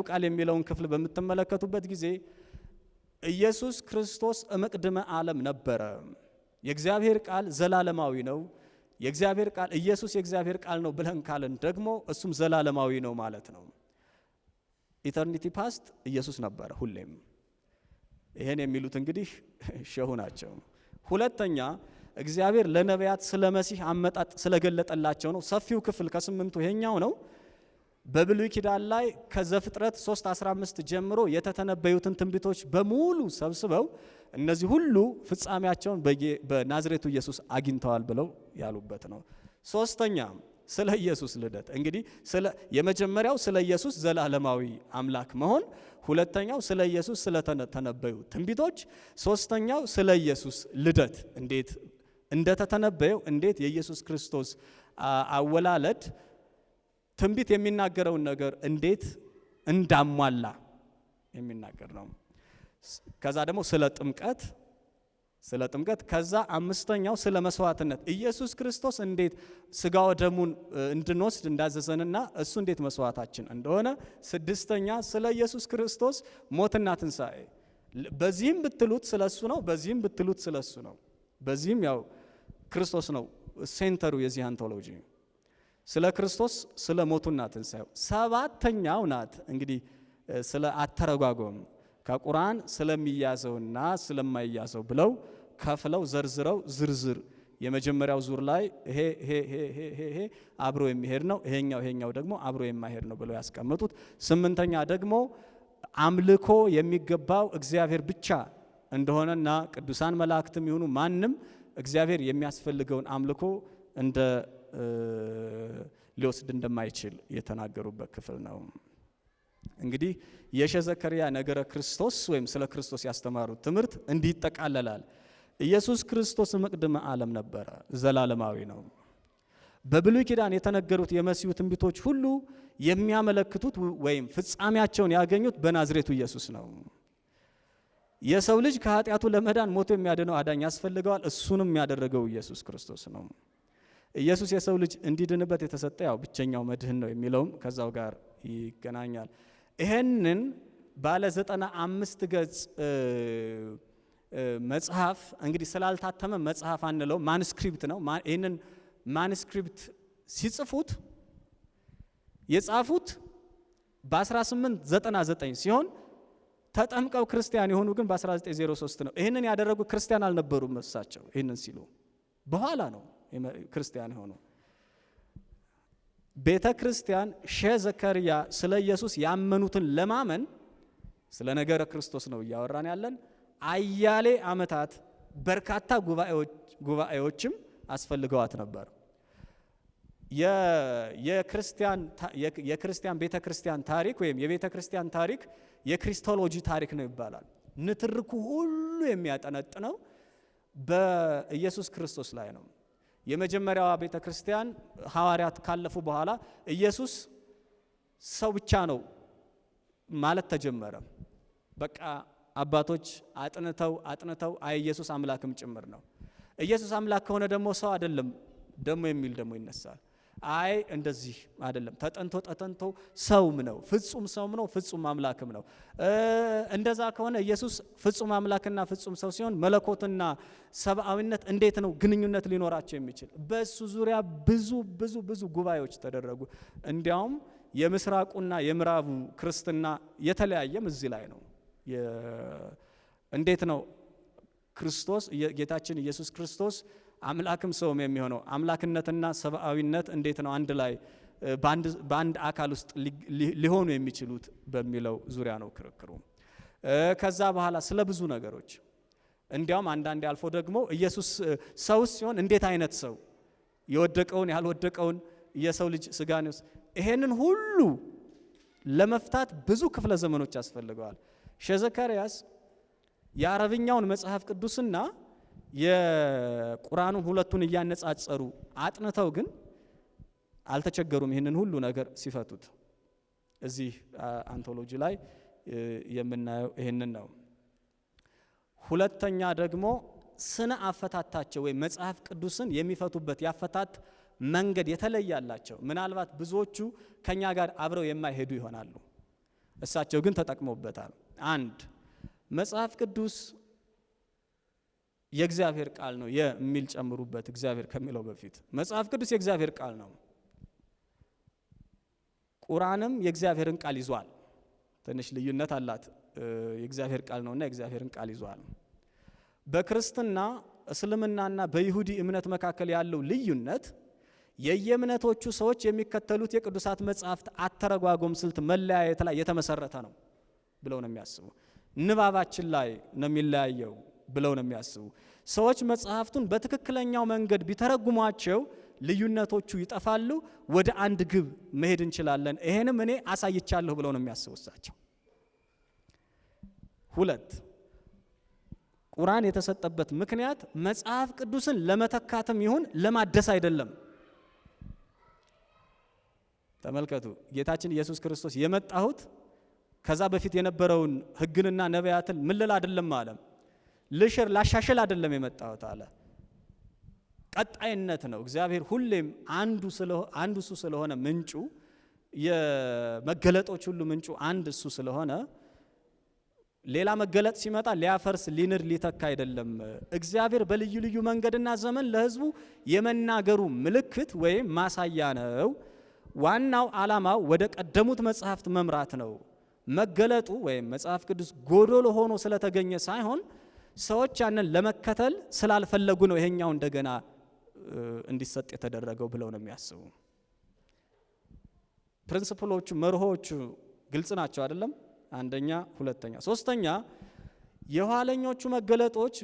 ቃል የሚለውን ክፍል በምትመለከቱበት ጊዜ ኢየሱስ ክርስቶስ እምቅድመ ዓለም ነበረ። የእግዚአብሔር ቃል ዘላለማዊ ነው። የእግዚአብሔር ቃል ኢየሱስ የእግዚአብሔር ቃል ነው ብለን ካልን ደግሞ እሱም ዘላለማዊ ነው ማለት ነው። ኢተርኒቲ ፓስት ኢየሱስ ነበረ ሁሌም። ይሄን የሚሉት እንግዲህ ሸሁ ናቸው። ሁለተኛ እግዚአብሔር ለነቢያት ስለ መሲህ አመጣጥ ስለገለጠላቸው ነው። ሰፊው ክፍል ከ8ቱ ይሄኛው ነው። በብሉይ ኪዳን ላይ ከዘፍጥረት 3:15 ጀምሮ የተተነበዩትን ትንቢቶች በሙሉ ሰብስበው እነዚህ ሁሉ ፍጻሜያቸውን በናዝሬቱ ኢየሱስ አግኝተዋል ብለው ያሉበት ነው። ሶስተኛ ስለ ኢየሱስ ልደት እንግዲህ የመጀመሪያው ስለ ኢየሱስ ዘላለማዊ አምላክ መሆን፣ ሁለተኛው ስለ ኢየሱስ ስለተነበዩ ትንቢቶች፣ ሶስተኛው ስለ ኢየሱስ ልደት እንዴት እንደተተነበየው እንዴት የኢየሱስ ክርስቶስ አወላለድ ትንቢት የሚናገረውን ነገር እንዴት እንዳሟላ የሚናገር ነው። ከዛ ደግሞ ስለ ጥምቀት ከዛ አምስተኛው ስለ መስዋዕትነት ኢየሱስ ክርስቶስ እንዴት ስጋው ደሙን እንድንወስድ እንዳዘዘንና እሱ እንዴት መስዋዕታችን እንደሆነ፣ ስድስተኛ ስለ ኢየሱስ ክርስቶስ ሞትና ትንሣኤ በዚህም ብትሉት ስለሱ ነው፣ በዚህም ብትሉት ስለሱ ነው። በዚህም ያው ክርስቶስ ነው ሴንተሩ የዚህ አንቶሎጂ ስለ ክርስቶስ ስለ ሞቱና ትንሣኤው። ሰባተኛው ናት እንግዲህ ስለ አተረጓጎም ከቁርአን ስለሚያዘውና ስለማይያዘው ብለው ከፍለው ዘርዝረው ዝርዝር የመጀመሪያው ዙር ላይ ይሄ አብሮ የሚሄድ ነው፣ ይሄኛው ደግሞ አብሮ የማይሄድ ነው ብለው ያስቀመጡት። 8ኛ ደግሞ አምልኮ የሚገባው እግዚአብሔር ብቻ እንደሆነና ቅዱሳን መላእክትም ይሁኑ ማንም እግዚአብሔር የሚያስፈልገውን አምልኮ እንደ ሊወስድ እንደማይችል የተናገሩበት ክፍል ነው። እንግዲህ የሸዘከሪያ ነገረ ክርስቶስ ወይም ስለ ክርስቶስ ያስተማሩት ትምህርት እንዲህ ይጠቃለላል። ኢየሱስ ክርስቶስ እምቅድመ ዓለም ነበረ፣ ዘላለማዊ ነው። በብሉይ ኪዳን የተነገሩት የመሲሁ ትንቢቶች ሁሉ የሚያመለክቱት ወይም ፍጻሜያቸውን ያገኙት በናዝሬቱ ኢየሱስ ነው። የሰው ልጅ ከኃጢአቱ ለመዳን ሞቶ የሚያድነው አዳኝ ያስፈልገዋል። እሱንም ያደረገው ኢየሱስ ክርስቶስ ነው። ኢየሱስ የሰው ልጅ እንዲድንበት የተሰጠ ያው ብቸኛው መድህን ነው የሚለውም ከዛው ጋር ይገናኛል። ይሄንን ባለ 95 ገጽ መጽሐፍ እንግዲህ ስላልታተመ መጽሐፍ አንለው ማኑስክሪፕት ነው። ይሄንን ማኑስክሪፕት ሲጽፉት የጻፉት በ1899 ሲሆን ተጠምቀው ክርስቲያን የሆኑ ግን በ1903 ነው። ይሄንን ያደረጉ ክርስቲያን አልነበሩም እሳቸው። ይሄንን ሲሉ በኋላ ነው ክርስቲያን ሆኖ ቤተ ክርስቲያን ዘከርያ ስለ ኢየሱስ ያመኑትን ለማመን ስለ ነገረ ክርስቶስ ነው እያወራን ያለን አያሌ ዓመታት በርካታ ጉባኤዎችም አስፈልገዋት ነበር። የክርስቲያን ቤተ ክርስቲያን ታሪክ ወይም የቤተ ክርስቲያን ታሪክ የክሪስቶሎጂ ታሪክ ነው ይባላል። ንትርኩ ሁሉ የሚያጠነጥነው በኢየሱስ ክርስቶስ ላይ ነው። የመጀመሪያዋ ቤተ ክርስቲያን ሐዋርያት ካለፉ በኋላ ኢየሱስ ሰው ብቻ ነው ማለት ተጀመረ። በቃ አባቶች አጥንተው ኢየሱስ አምላክም ጭምር ነው። ኢየሱስ አምላክ ከሆነ ደግሞ ሰው አይደለም ደግሞ የሚል ደግሞ ይነሳል። እንደዚህ አይደለም፣ ተጠንቶ ሰውም ነው፣ ፍጹም ሰውም ነው፣ ፍጹም አምላክም ነው። እንደዛ ከሆነ ኢየሱስ ፍጹም አምላክና ፍጹም ሰው ሲሆን መለኮትና ሰብአዊነት እንዴት ነው ግንኙነት ሊኖራቸው የሚችል? በሱ ዙሪያ ብዙ ጉባኤዎች ተደረጉ። እንዲያውም የምስራቁና የምዕራቡ ክርስትና የተለያየም እዚህ ላይ ነው። እንዴት ነው ክርስቶስ ጌታችን ኢየሱስ ክርስቶስ አምላክም ሰውም የሚሆነው? አምላክነትና ሰብአዊነት እንዴት ነው አንድ ላይ በአንድ አካል ውስጥ ሊሆኑ የሚችሉት በሚለው ዙሪያ ነው ክርክሩ። ከዛ በኋላ ስለ ብዙ ነገሮች እንዲያውም አንዳንዴ አልፎ ደግሞ ኢየሱስ ሰው ሲሆን እንዴት አይነት ሰው፣ የወደቀውን ያልወደቀውን የሰው ልጅ ስጋን ይሄንን ሁሉ ለመፍታት ብዙ ክፍለ ዘመኖች ያስፈልገዋል። ዘካርያስ የአረብኛውን መጽሐፍ ቅዱስና የቁርአኑን ሁለቱን እያነጻጸሩ አጥንተው ግን አልተቸገሩም ይህንን ሁሉ ነገር ሲፈቱት። እዚህ አንቶሎጂ ላይ የምናየው ይህንን ነው። ሁለተኛ ደግሞ ስነ አፈታታቸው ወይም መጽሐፍ ቅዱስን የሚፈቱበት ያፈታት መንገድ የተለያላቸው። ምናልባት ብዙዎቹ ከኛ ጋር አብረው የማይሄዱ ይሆናሉ፣ እሳቸው ግን ተጠቅመውበታል። አንድ መጽሐፍ ቅዱስ የእግዚአብሔር ቃል ነው የሚል ጨምሩበት። እግዚአብሔር ከሚለው በፊት መጽሐፍ ቅዱስ የእግዚአብሔር ቃል ነው። ቁርአንም የእግዚአብሔርን ቃል ይዟል። ትንሽ ልዩነት አላት። የእግዚአብሔር ቃል ነውና የእግዚአብሔርን ቃል ይዟል። በክርስትና እስልምናና በይሁዲ እምነት መካከል ያለው ልዩነት የየእምነቶቹ ሰዎች የሚከተሉት የቅዱሳት መጽሐፍት አተረጓጎም ስልት መለያየት ላይ የተመሰረተ ነው ብለው ነው የሚያስቡ። ንባባችን ላይ ነው የሚለያየው ብለው ነው የሚያስቡ። ሰዎች መጽሐፍቱን በትክክለኛው መንገድ ቢተረጉሟቸው ልዩነቶቹ ይጠፋሉ፣ ወደ አንድ ግብ መሄድ እንችላለን። ይሄንም እኔ አሳይቻለሁ ብለው ነው የሚያስቡ እሳቸው። ሁለት ቁርአን የተሰጠበት ምክንያት መጽሐፍ ቅዱስን ለመተካትም ይሁን ለማደስ አይደለም። ተመልከቱ፣ ጌታችን ኢየሱስ ክርስቶስ የመጣሁት ከዛ በፊት የነበረውን ሕግንና ነቢያትን ምልል አይደለም አለ። ልሽር ላሻሽል አይደለም የመጣሁት አለ። ቀጣይነት ነው። እግዚአብሔር ሁሌም አንዱ እሱ ስለሆነ ምንጩ የመገለጦች ሁሉ ምንጩ አንድ እሱ ስለሆነ ሌላ መገለጥ ሲመጣ ሊያፈርስ ሊንር ሊተካ አይደለም። እግዚአብሔር በልዩ ልዩ መንገድና ዘመን ለሕዝቡ የመናገሩ ምልክት ወይም ማሳያ ነው። ዋናው ዓላማው ወደ ቀደሙት መጽሐፍት መምራት ነው። መገለጡ ወይም መጽሐፍ ቅዱስ ጎዶሎ ሆኖ ስለተገኘ ሳይሆን ሰዎች ያንን ለመከተል ስላልፈለጉ ነው ይሄኛው እንደገና እንዲሰጥ የተደረገው ብለው ነው የሚያስቡ። ፕሪንሲፕሎቹ መርሆቹ ግልጽ ናቸው አይደለም? አንደኛ፣ ሁለተኛ፣ ሶስተኛ የኋለኞቹ መገለጦች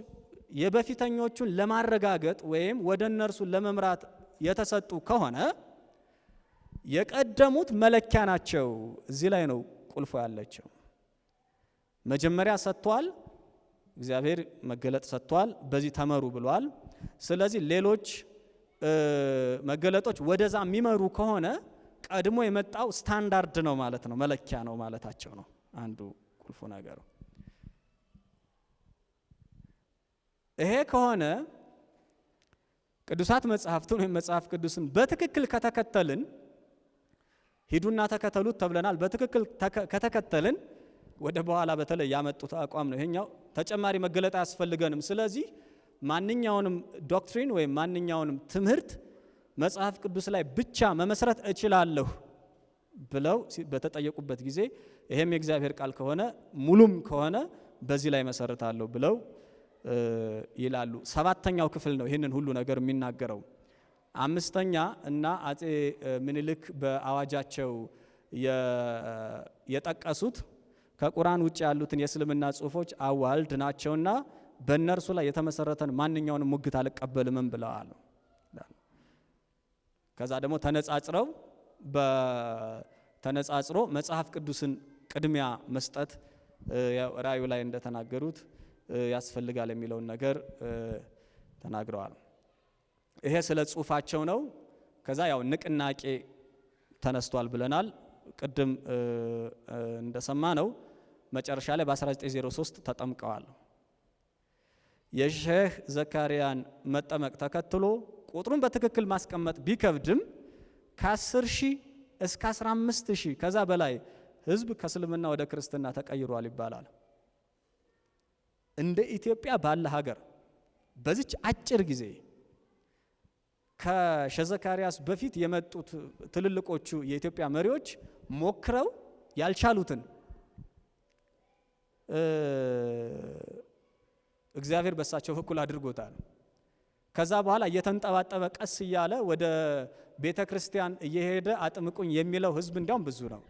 የበፊተኞቹን ለማረጋገጥ ወይም ወደ እነርሱ ለመምራት የተሰጡ ከሆነ የቀደሙት መለኪያ ናቸው። እዚህ ላይ ነው ቁልፎ ያለችው። መጀመሪያ ሰጥቷል፣ እግዚአብሔር መገለጥ ሰጥቷል፣ በዚህ ተመሩ ብሏል። ስለዚህ ሌሎች መገለጦች ወደዛ የሚመሩ ከሆነ ቀድሞ የመጣው ስታንዳርድ ነው ማለት ነው፣ መለኪያ ነው ማለታቸው ነው። አንዱ ቁልፉ ነገር ይሄ ከሆነ ቅዱሳት መጽሐፍትን ወይም መጽሐፍ ቅዱስን በትክክል ከተከተልን ሂዱና ተከተሉት ተብለናል። በትክክል ከተከተልን ወደ በኋላ በተለይ ያመጡት አቋም ነው ይሄኛው። ተጨማሪ መገለጥ አያስፈልገንም። ስለዚህ ማንኛውንም ዶክትሪን ወይም ማንኛውንም ትምህርት መጽሐፍ ቅዱስ ላይ ብቻ መመስረት እችላለሁ ብለው በተጠየቁበት ጊዜ ይሄም የእግዚአብሔር ቃል ከሆነ ሙሉም ከሆነ በዚህ ላይ መሰረታለሁ ብለው ይላሉ። ሰባተኛው ክፍል ነው ይህንን ሁሉ ነገር የሚናገረው። አምስተኛ እና አጼ ምኒልክ በአዋጃቸው የጠቀሱት ከቁርአን ውጭ ያሉትን የእስልምና ጽሑፎች አዋልድ ናቸውና በእነርሱ ላይ የተመሰረተን ማንኛውንም ሙግት አልቀበልም ብለዋል። ከዛ ደግሞ ተነጻጽሮ መጽሐፍ ቅዱስን ቅድሚያ መስጠት ራእዩ ላይ እንደተናገሩት ያስፈልጋል የሚለውን ነገር ተናግረዋል። ይሄ ስለ ጽሑፋቸው ነው። ከዛ ያው ንቅናቄ ተነስቷል ብለናል። ቅድም እንደሰማ ነው መጨረሻ ላይ በ1903 ተጠምቀዋል። የሼህ ዘካሪያን መጠመቅ ተከትሎ ቁጥሩን በትክክል ማስቀመጥ ቢከብድም ከ10,000 እስከ 15,000 ከዛ በላይ ህዝብ ከእስልምና ወደ ክርስትና ተቀይሯል ይባላል። እንደ ኢትዮጵያ ባለ ሀገር በዚች አጭር ጊዜ ከሼህ ዘካሪያስ በፊት የመጡት ትልልቆቹ የኢትዮጵያ መሪዎች ሞክረው ያልቻሉትን እግዚአብሔር በሳቸው በኩል አድርጎታል። ከዛ በኋላ እየተንጠባጠበ ቀስ እያለ ወደ ቤተ ክርስቲያን እየሄደ አጥምቁኝ የሚለው ህዝብ እንዲያውም ብዙ ነው።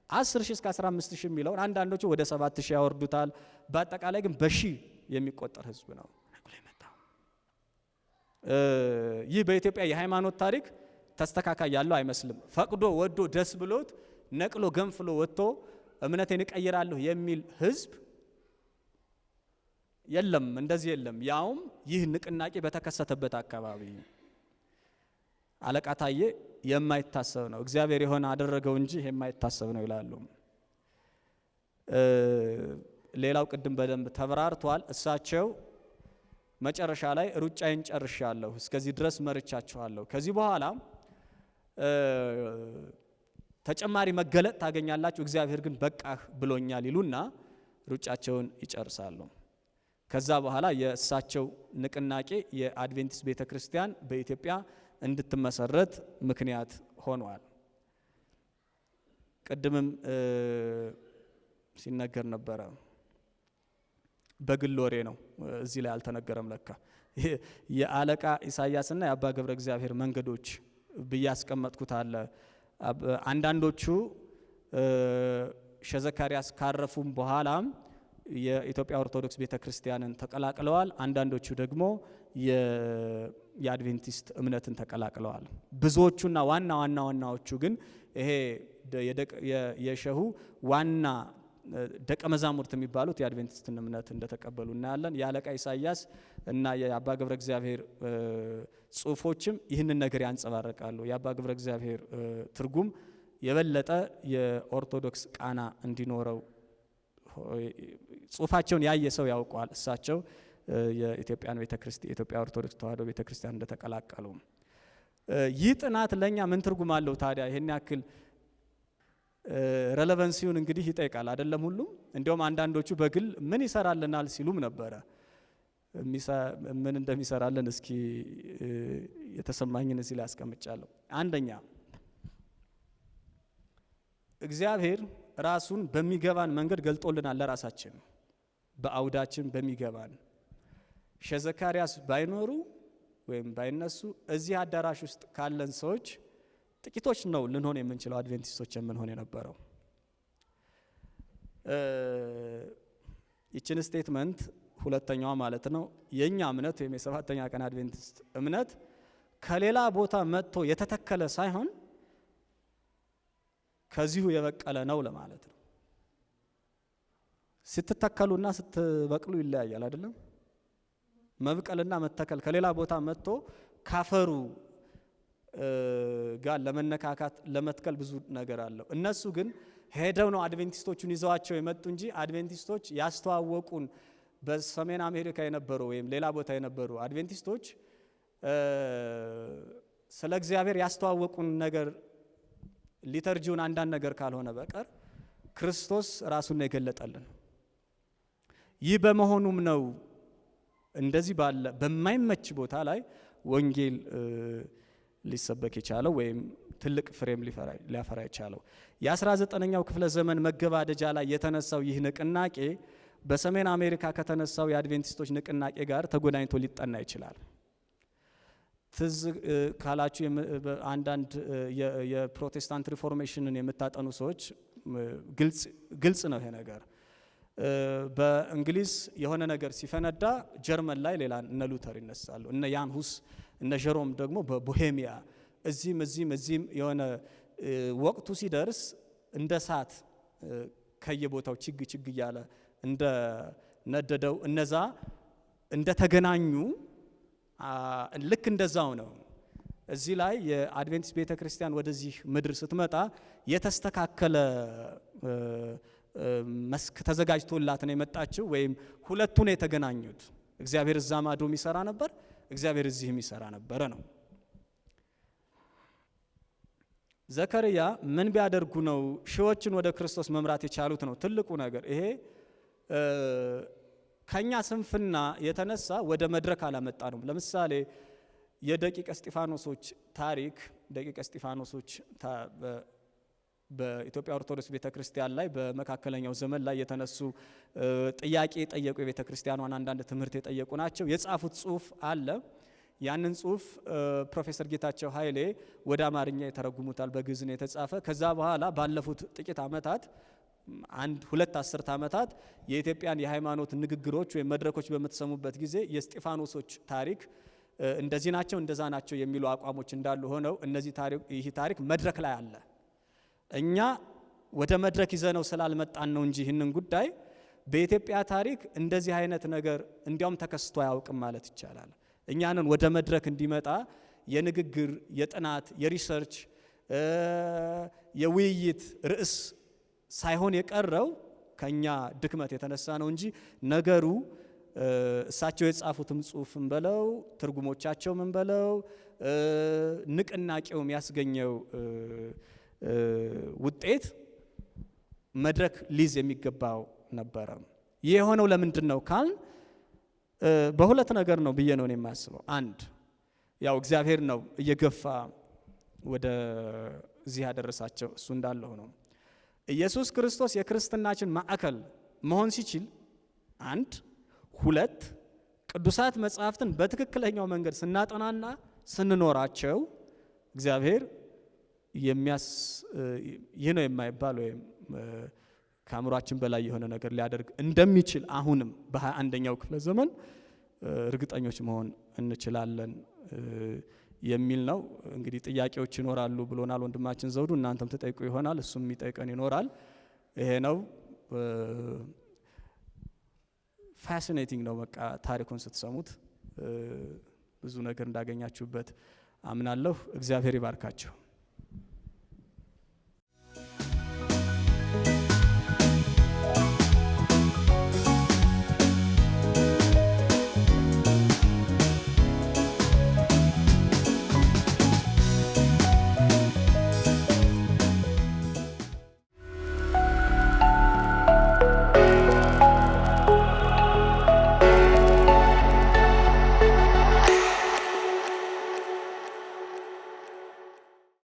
10,000 እስከ 15,000 የሚለውን አንዳንዶቹ ወደ 7,000 ያወርዱታል። በአጠቃላይ ግን በሺህ የሚቆጠር ህዝብ ነው የመጣው። ይህ በኢትዮጵያ የሃይማኖት ታሪክ ተስተካካይ ያለው አይመስልም። ፈቅዶ ወዶ ደስ ብሎት ነቅሎ ገንፍሎ ወጥቶ እምነቴን እቀይራለሁ የሚል ህዝብ የለም፣ እንደዚህ የለም። ያውም ይህ ንቅናቄ በተከሰተበት አካባቢ አለቃ ታዬ የማይታሰብ ነው፣ እግዚአብሔር የሆነ አደረገው እንጂ የማይታሰብ ነው ይላሉ። ሌላው ቅድም በደንብ ተብራርቷል። እሳቸው መጨረሻ ላይ ሩጫዬን ጨርሻለሁ፣ እስከዚህ ድረስ መርቻችኋለሁ፣ ከዚህ በኋላ ተጨማሪ መገለጥ ታገኛላችሁ፣ እግዚአብሔር ግን በቃህ ብሎኛል ይሉና ሩጫቸውን ይጨርሳሉ። ከዛ በኋላ የእሳቸው ንቅናቄ የአድቬንቲስት ቤተክርስቲያን በኢትዮጵያ እንድትመሰረት ምክንያት ሆኗል። ቅድምም ሲነገር ነበረ፣ በግል ወሬ ነው፣ እዚህ ላይ አልተነገረም። ለካ የአለቃ ኢሳያስና የአባ ገብረ እግዚአብሔር መንገዶች ብዬ ያስቀመጥኩት አለ። አንዳንዶቹ ሼህ ዘካሪያስ ካረፉም በኋላም የኢትዮጵያ ኦርቶዶክስ ቤተክርስቲያንን ተቀላቅለዋል። አንዳንዶቹ ደግሞ የአድቬንቲስት እምነትን ተቀላቅለዋል። ብዙዎቹና ዋናዎቹ ግን ይሄ የሼሁ ዋና ደቀ መዛሙርት የሚባሉት የአድቬንቲስትን እምነት እንደተቀበሉ እናያለን። የአለቃ ኢሳያስ እና የአባ ገብረ እግዚአብሔር ጽሑፎችም ይህንን ነገር ያንጸባርቃሉ። የአባ ገብረ እግዚአብሔር ትርጉም የበለጠ የኦርቶዶክስ ቃና እንዲኖረው ጽሑፋቸውን ያየ ሰው ያውቀዋል። እሳቸው የኢትዮጵያን ቤተክርስቲያን የኢትዮጵያ ኦርቶዶክስ ተዋሕዶ ቤተክርስቲያን እንደተቀላቀሉ። ይህ ጥናት ለኛ ምን ትርጉም አለው ታዲያ? ይሄን ያክል ሬሌቫንሲውን እንግዲህ ይጠይቃል አይደለም? ሁሉም እንዲያውም አንዳንዶቹ በግል ምን ይሰራልናል ሲሉም ነበረ። ምን እንደሚሰራልን እስኪ የተሰማኝን እዚህ ላይ አስቀምጫለሁ። አንደኛ እግዚአብሔር ራሱን በሚገባን መንገድ ገልጦልናል። ለራሳችን በአውዳችን በሚገባን ሼህ ዘካሪያስ ባይኖሩ ወይም ባይነሱ እዚህ አዳራሽ ውስጥ ካለን ሰዎች ጥቂቶች ነው ልንሆን የምንችለው አድቬንቲስቶች የምንሆን የነበረው። ይችን ስቴትመንት ሁለተኛዋ ማለት ነው የኛ እምነት ወይም የሰባተኛ ቀን አድቬንቲስት እምነት ከሌላ ቦታ መጥቶ የተተከለ ሳይሆን ከዚሁ የበቀለ ነው ለማለት ነው። ስትተከሉና ስትበቅሉ ይለያያል አይደለም? መብቀልና መተከል ከሌላ ቦታ መጥቶ ካፈሩ ጋር ለመነካካት ለመትከል ብዙ ነገር አለው። እነሱ ግን ሄደው ነው አድቬንቲስቶቹን ይዘዋቸው የመጡ እንጂ አድቬንቲስቶች ያስተዋወቁን በሰሜን አሜሪካ የነበሩ ወይም ሌላ ቦታ የነበሩ አድቬንቲስቶች ስለ እግዚአብሔር ያስተዋወቁን ነገር ሊተርጂውን አንዳንድ ነገር ካልሆነ በቀር ክርስቶስ ራሱን ነው የገለጠልን። ይህ በመሆኑም ነው እንደዚህ ባለ በማይመች ቦታ ላይ ወንጌል ሊሰበክ የቻለው ወይም ትልቅ ፍሬም ሊያፈራ የቻለው። የ19ኛው ክፍለ ዘመን መገባደጃ ላይ የተነሳው ይህ ንቅናቄ በሰሜን አሜሪካ ከተነሳው የአድቬንቲስቶች ንቅናቄ ጋር ተጎዳኝቶ ሊጠና ይችላል። ትዝ ካላችሁ አንዳንድ የፕሮቴስታንት ሪፎርሜሽንን የምታጠኑ ሰዎች ግልጽ ነው ይሄ ነገር። በእንግሊዝ የሆነ ነገር ሲፈነዳ ጀርመን ላይ ሌላ እነ ሉተር ይነሳሉ፣ እነ ያን ሁስ እነ ጀሮም ደግሞ በቦሄሚያ እዚህም የሆነ ወቅቱ ሲደርስ እንደ እሳት ከየቦታው ችግ እያለ እንደ ነደደው እነዛ እንደተገናኙ ልክ እንደዛው ነው። እዚህ ላይ የአድቬንቲስት ቤተክርስቲያን ወደዚህ ምድር ስትመጣ የተስተካከለ መስክ ተዘጋጅቶላት ነው የመጣችው። ወይም ሁለቱ ነው የተገናኙት። እግዚአብሔር እዛ ማዶ የሚሰራ ነበር፣ እግዚአብሔር እዚህ የሚሰራ ነበረ ነው። ዘከርያ ምን ቢያደርጉ ነው ሺዎችን ወደ ክርስቶስ መምራት የቻሉት ነው ትልቁ ነገር። ይሄ ከኛ ስንፍና የተነሳ ወደ መድረክ አላመጣ ነው። ለምሳሌ የደቂቀ እስጢፋኖሶች ታሪክ ደቂቀ እስጢፋኖሶች በኢትዮጵያ ኦርቶዶክስ ቤተክርስቲያን ላይ በመካከለኛው ዘመን ላይ የተነሱ ጥያቄ የጠየቁ የቤተክርስቲያኗን አንዳንድ ትምህርት የጠየቁ ናቸው። የጻፉት ጽሁፍ አለ። ያንን ጽሁፍ ፕሮፌሰር ጌታቸው ኃይሌ ወደ አማርኛ የተረጉሙታል። በግዕዝ ነው የተጻፈ። ከዛ በኋላ ባለፉት ጥቂት ዓመታት ሁለት አስርት ዓመታት የኢትዮጵያን የሃይማኖት ንግግሮች ወይም መድረኮች በምትሰሙበት ጊዜ የእስጢፋኖሶች ታሪክ እንደዚህ ናቸው እንደዛ ናቸው የሚሉ አቋሞች እንዳሉ ሆነው ይህ ታሪክ መድረክ ላይ አለ። እኛ ወደ መድረክ ይዘነው ስላልመጣን ነው እንጂ ይህንን ጉዳይ በኢትዮጵያ ታሪክ እንደዚህ አይነት ነገር እንዲያውም ተከስቶ አያውቅም ማለት ይቻላል። እኛንን ወደ መድረክ እንዲመጣ የንግግር፣ የጥናት፣ የሪሰርች፣ የውይይት ርዕስ ሳይሆን የቀረው ከኛ ድክመት የተነሳ ነው እንጂ ነገሩ እሳቸው የጻፉትም ጽሁፍም በለው ትርጉሞቻቸው ምን በለው ንቅናቄውም ያስገኘው ውጤት መድረክ ሊዝ የሚገባው ነበረ። ይህ የሆነው ለምንድን ነው ካል በሁለት ነገር ነው ብዬ ነው የማስበው። አንድ ያው እግዚአብሔር ነው እየገፋ ወደ እዚህ ያደረሳቸው፣ እሱ እንዳለው ነው። ኢየሱስ ክርስቶስ የክርስትናችን ማዕከል መሆን ሲችል አንድ፣ ሁለት ቅዱሳት መጻሕፍትን በትክክለኛው መንገድ ስናጠናና ስንኖራቸው እግዚአብሔር ይህ ነው የማይባል ወይም ከአእምሯችን በላይ የሆነ ነገር ሊያደርግ እንደሚችል አሁንም በ21ኛው ክፍለ ዘመን እርግጠኞች መሆን እንችላለን የሚል ነው። እንግዲህ ጥያቄዎች ይኖራሉ ብሎናል ወንድማችን ዘውዱ። እናንተም ተጠይቁ ይሆናል፣ እሱም የሚጠይቀን ይኖራል። ይሄ ነው ፋሲኔቲንግ ነው። በቃ ታሪኩን ስትሰሙት ብዙ ነገር እንዳገኛችሁበት አምናለሁ። እግዚአብሔር ይባርካችሁ።